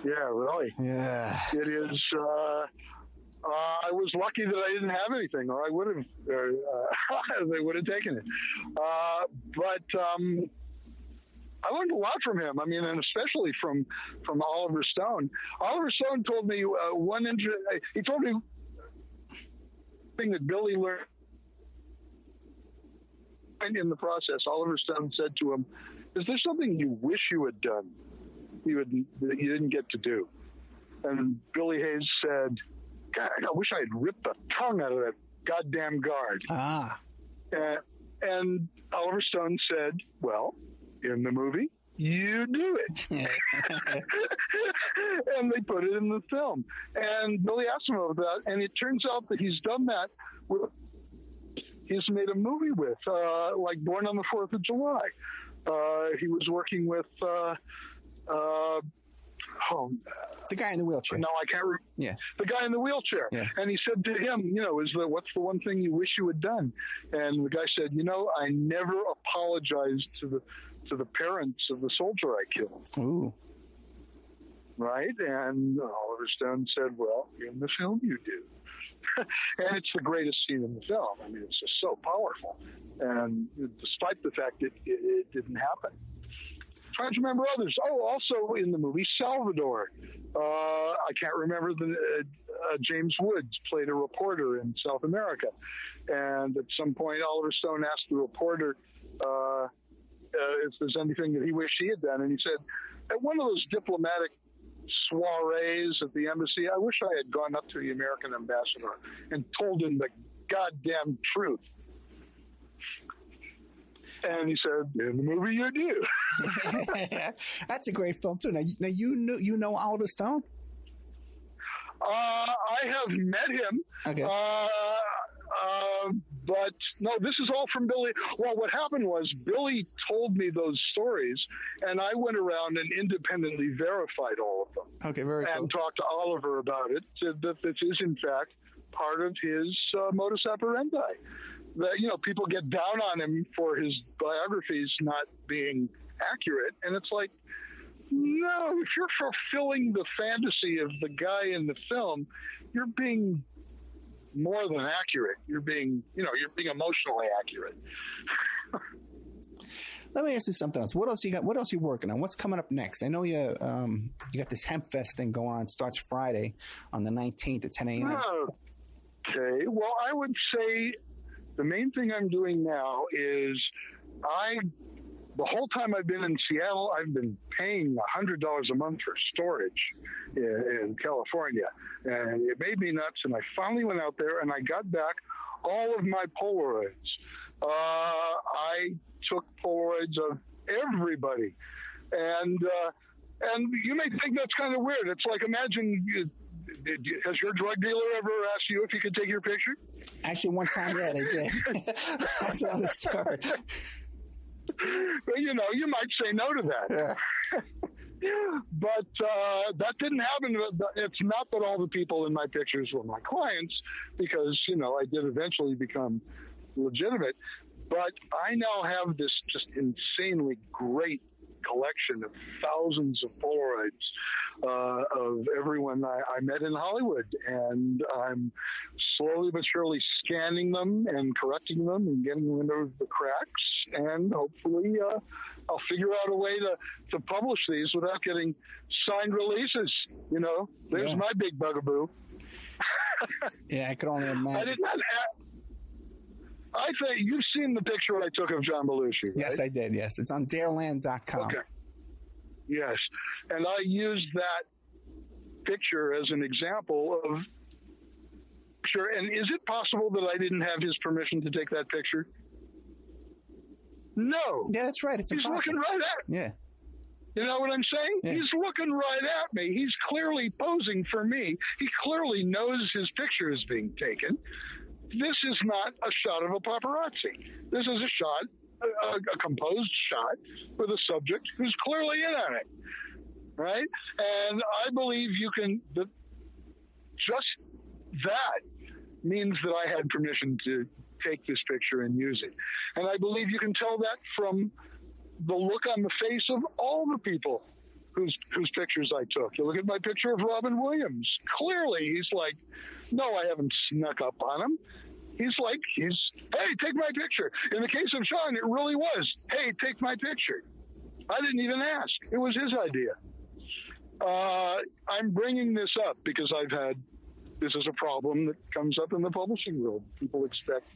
Yeah, really. Yeah. It is. I was lucky that I didn't have anything, or I would have. They would have taken it. But I learned a lot from him. I mean, and especially from Oliver Stone. Oliver Stone told me he told me thing that Billy learned in the process. Oliver Stone said to him, "Is there something you wish you had done that you didn't get to do?" And Billy Hayes said, "God, I wish I had ripped the tongue out of that goddamn guard." And Oliver Stone said, "Well, in the movie, you do it." And they put it in the film. And Billy asked him about that, and it turns out that he's done that he's made a movie with, like Born on the 4th of July. He was working with the guy in the wheelchair. No, I can't remember. Yeah. The guy in the wheelchair. Yeah. And he said to him, you know, what's the one thing you wish you had done? And the guy said, you know, I never apologized to the parents of the soldier I killed. Ooh. Right? And Oliver Stone said, well, in the film you do. And it's the greatest scene in the film. I mean, it's just so powerful. And despite the fact that it didn't happen. Trying to remember others. Oh, also in the movie Salvador. I can't remember James Woods played a reporter in South America. And at some point, Oliver Stone asked the reporter if there's anything that he wished he had done. And he said, at one of those diplomatic soirees at the embassy, I wish I had gone up to the American ambassador and told him the goddamn truth. And he said, in the movie you do. That's a great film, too. Now you know Oliver Stone? I have met him. Okay. But no, this is all from Billy. Well, what happened was Billy told me those stories, and I went around and independently verified all of them. Okay, very cool. And talked to Oliver about it. Said that this is, in fact, part of his modus operandi. That, you know, people get down on him for his biographies not being accurate, and it's like, no, if you're fulfilling the fantasy of the guy in the film, you're being more than accurate. You're being emotionally accurate. Let me ask you something else. What else you got? What else you working on? What's coming up next? I know you got this Hemp Fest thing going on. It starts Friday on the 19th at 10 a.m. Okay. Well, I would say the main thing I'm doing now is the whole time I've been in Seattle, I've been paying $100 a month for storage in California. And it made me nuts. And I finally went out there and I got back all of my Polaroids. I took Polaroids of everybody. And you may think that's kind of weird. It's like, imagine, has your drug dealer ever asked you if you could take your picture? Actually, one time, yeah, they did. That's another story. But, you know, you might say no to that. Yeah. But that didn't happen. It's not that all the people in my pictures were my clients, because, you know, I did eventually become legitimate. But I now have this just insanely great collection of thousands of Polaroids of everyone I met in Hollywood. And I'm slowly but surely scanning them and correcting them and getting rid of the cracks. And hopefully I'll figure out a way to publish these without getting signed releases. You know, there's my big bugaboo. Yeah, I could only imagine. I did not I think you've seen the picture I took of John Belushi, right? Yes, I did. Yes, it's on dareland.com. Okay. Yes, and I used that picture as an example of picture. And is it possible that I didn't have his permission to take that picture? No. Yeah, that's right. He's looking right at me. Yeah. You know what I'm saying? Yeah. He's looking right at me. He's clearly posing for me. He clearly knows his picture is being taken. This is not a shot of a paparazzi. This is a shot, a composed shot with a subject who's clearly in on it, right? And I believe you can, just that means that I had permission to take this picture and use it. And I believe you can tell that from the look on the face of all the people whose pictures I took. You look at my picture of Robin Williams. Clearly, he's like, no, I haven't snuck up on him. Hey, take my picture. In the case of Sean, it really was, hey, take my picture. I didn't even ask. It was his idea. I'm bringing this up because this is a problem that comes up in the publishing world. People expect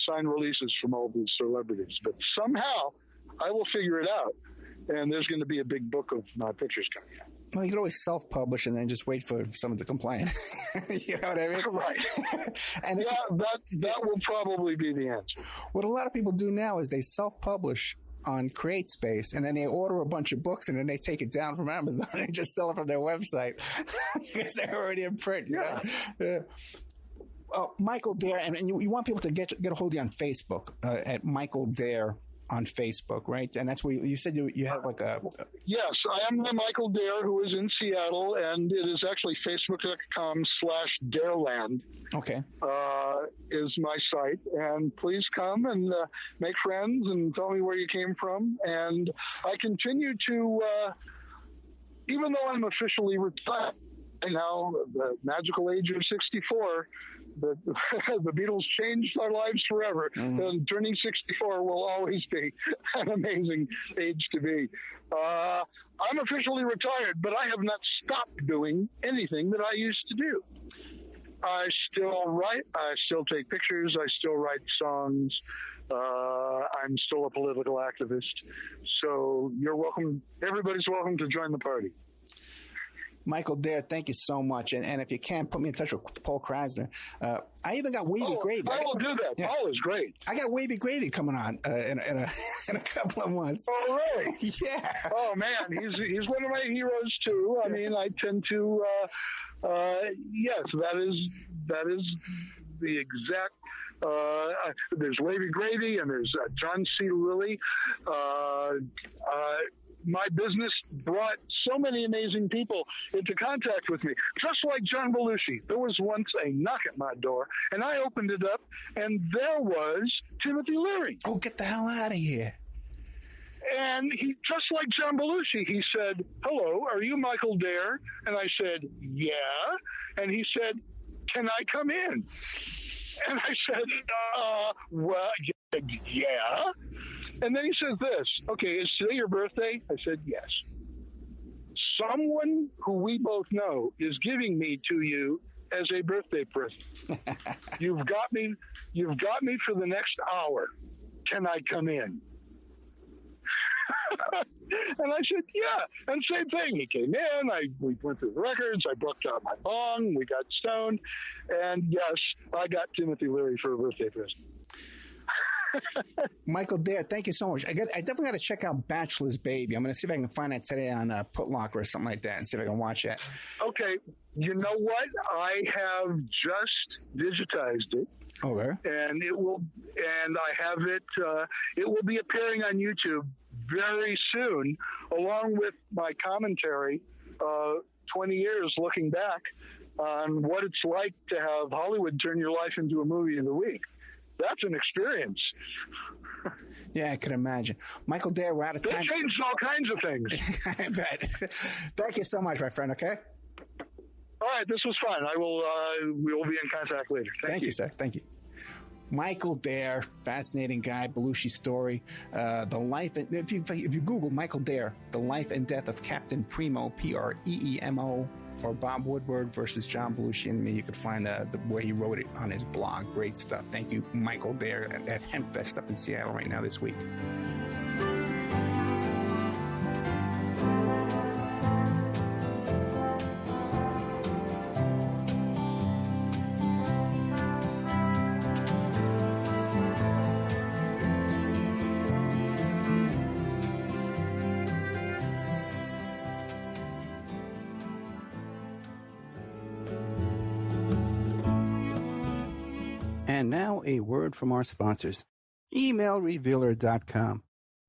signed releases from all these celebrities, but somehow I will figure it out. And there's going to be a big book of my pictures coming out. Well, you could always self-publish and then just wait for someone to complain. You know what I mean? Right. And that will probably be the answer. What a lot of people do now is they self-publish on CreateSpace, and then they order a bunch of books, and then they take it down from Amazon and just sell it from their website because they're already in print. You know? Yeah. Michael Dare, and you want people to get a hold of you on Facebook at Michael Dare on Facebook, right? And that's where you said you have like a... Yes, I am the Michael Dare who is in Seattle, and it is actually facebook.com/Dareland. Okay. Is my site. And please come and make friends and tell me where you came from. And I continue to, even though I'm officially retired now, the magical age of 64, the Beatles changed our lives forever. Mm-hmm. And turning 64 will always be an amazing age to be. I'm officially retired, but I have not stopped doing anything that I used to do. I still write. I still take pictures. I still write songs. I'm still a political activist. So you're welcome. Everybody's welcome to join the party. Michael Dare, thank you so much. And if you can, put me in touch with Paul Krasner. I even got Wavy Gravy. I will do that. Yeah. Paul is great. I got Wavy Gravy coming on in a couple of months. Oh, really? Yeah. Oh, man. He's one of my heroes, too. I mean, I tend to, yes, that is the exact There's Wavy Gravy, and there's John C. Lilly. My business brought so many amazing people into contact with me, just like John Belushi. There was once a knock at my door, and I opened it up, and there was Timothy Leary. Oh, get the hell out of here. And he, just like John Belushi, he said, "Hello, are you Michael Dare?" And I said, "Yeah." And he said, "Can I come in?" And I said, well, yeah. And then he says this, "Okay, is today your birthday?" I said, "Yes." "Someone who we both know is giving me to you as a birthday present. You've got me for the next hour. Can I come in?" And I said, "Yeah." And same thing. He came in. We went through the records. I broke out my bong. We got stoned. And yes, I got Timothy Leary for a birthday present. Michael Dare, thank you so much. I definitely got to check out Bachelor's Baby. I'm going to see if I can find that today on Putlocker or something like that and see if I can watch that. Okay. You know what? I have just digitized it. Okay. And I have it. It will be appearing on YouTube very soon, along with my commentary, 20 years looking back on what it's like to have Hollywood turn your life into a movie of the week. That's an experience. Yeah, I can imagine. Michael Dare, we're out of time. They changed all kinds of things. I bet. Thank you so much, my friend, okay? All right, this was fun. We will be in contact later. Thank you, sir. Thank you. Michael Dare, fascinating guy, Belushi story. The life, if you Google Michael Dare, the life and death of Captain Primo, Preemo, or Bob Woodward versus John Belushi and me, you could find where he wrote it on his blog. Great stuff. Thank you, Michael Dare, at Hempfest up in Seattle right now this week. And now a word from our sponsors. EmailRevealer.com.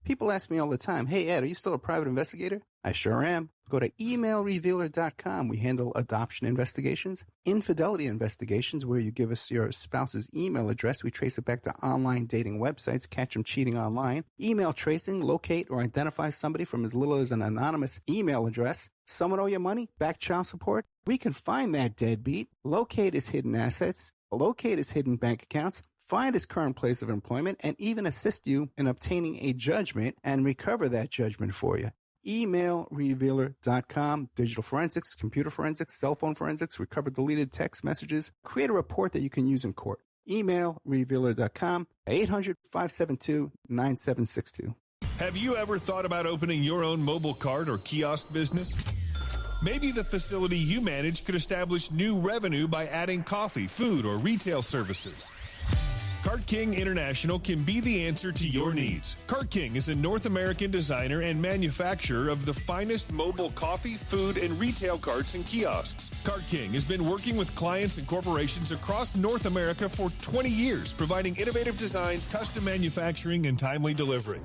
People ask me all the time, "Hey, Ed, are you still a private investigator?" I sure am. Go to EmailRevealer.com. We handle adoption investigations, infidelity investigations, where you give us your spouse's email address. We trace it back to online dating websites, catch them cheating online. Email tracing, locate or identify somebody from as little as an anonymous email address. Someone owe you money? Back child support? We can find that deadbeat. Locate his hidden assets. Locate his hidden bank accounts, find his current place of employment, and even assist you in obtaining a judgment and recover that judgment for you. EmailRevealer.com. Digital forensics, computer forensics, cell phone forensics, recover deleted text messages. Create a report that you can use in court. EmailRevealer.com. 800-572-9762. Have you ever thought about opening your own mobile cart or kiosk business? Maybe the facility you manage could establish new revenue by adding coffee, food, or retail services. Cart King International can be the answer to your needs. Cart King is a North American designer and manufacturer of the finest mobile coffee, food, and retail carts and kiosks. Cart King has been working with clients and corporations across North America for 20 years, providing innovative designs, custom manufacturing, and timely delivery.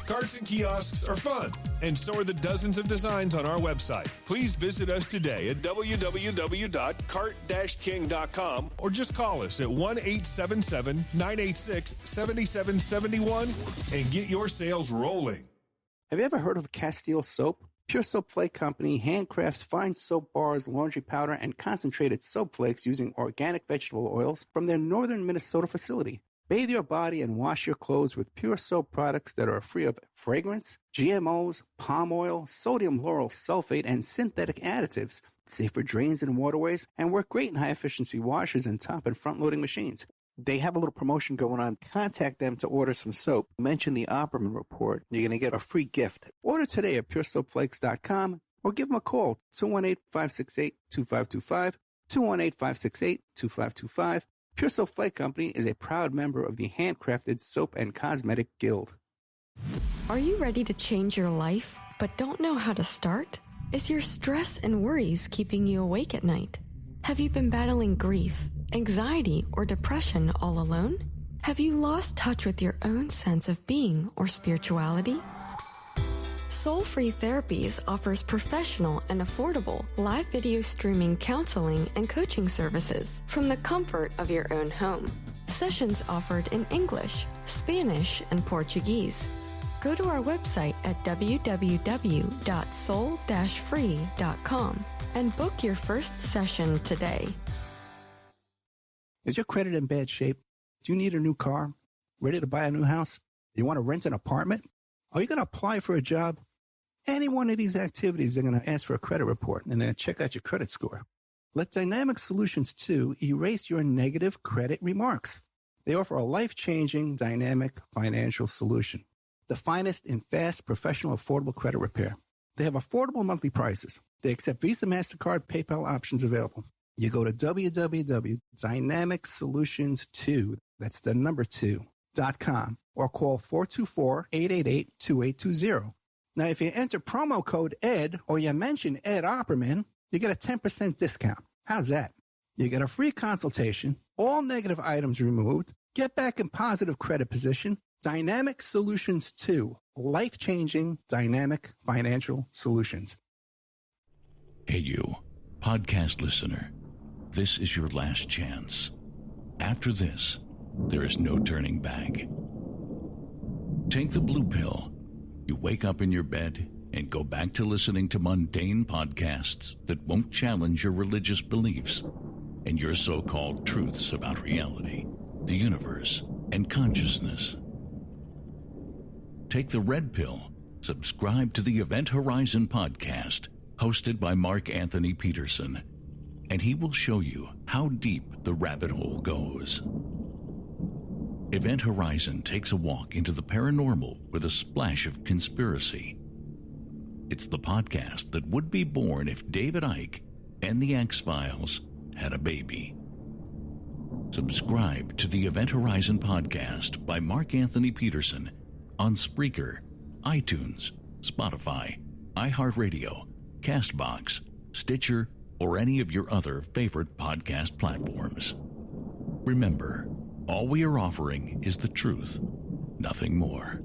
Carts and kiosks are fun, and so are the dozens of designs on our website. Please visit us today at www.cart-king.com or just call us at 1-877-986-7771 and get your sales rolling. Have you ever heard of Castile Soap? Pure Soap Flake Company handcrafts fine soap bars, laundry powder, and concentrated soap flakes using organic vegetable oils from their northern Minnesota facility. Bathe your body and wash your clothes with pure soap products that are free of fragrance, GMOs, palm oil, sodium lauryl sulfate, and synthetic additives. Safe for drains and waterways, and work great in high-efficiency washers and top and front-loading machines. They have a little promotion going on. Contact them to order some soap. Mention the Opperman Report. You're going to get a free gift. Order today at puresoapflakes.com or give them a call, 218-568-2525, 218-568-2525. Pure Soap Flake Company is a proud member of the Handcrafted Soap and Cosmetic Guild. Are you ready to change your life, but don't know how to start? Is your stress and worries keeping you awake at night? Have you been battling grief, anxiety, or depression all alone? Have you lost touch with your own sense of being or spirituality? Soul Free Therapies offers professional and affordable live video streaming counseling and coaching services from the comfort of your own home. Sessions offered in English, Spanish, and Portuguese. Go to our website at www.soul-free.com and book your first session today. Is your credit in bad shape? Do you need a new car? Ready to buy a new house? You want to rent an apartment? Are you going to apply for a job? Any one of these activities, they're going to ask for a credit report and then check out your credit score. Let Dynamic Solutions 2 erase your negative credit remarks. They offer a life-changing, dynamic financial solution. The finest in fast, professional, affordable credit repair. They have affordable monthly prices. They accept Visa, MasterCard, PayPal options available. You go to www.dynamicsolutions2, that's the number 2.com, or call 424-888-2820. Now, if you enter promo code ED or you mention Ed Opperman, you get a 10% discount. How's that? You get a free consultation, all negative items removed, get back in positive credit position. Dynamic Solutions 2, life-changing dynamic financial solutions. Hey, you, podcast listener. This is your last chance. After this, there is no turning back. Take the blue pill. You wake up in your bed and go back to listening to mundane podcasts that won't challenge your religious beliefs and your so-called truths about reality, the universe, and consciousness. Take the red pill. Subscribe to the Event Horizon podcast, hosted by Mark Anthony Peterson, and he will show you how deep the rabbit hole goes. Event Horizon takes a walk into the paranormal with a splash of conspiracy. It's the podcast that would be born if David Icke and the X-Files had a baby. Subscribe to the Event Horizon podcast by Mark Anthony Peterson on Spreaker, iTunes, Spotify, iHeartRadio, CastBox, Stitcher, or any of your other favorite podcast platforms. Remember, all we are offering is the truth, nothing more.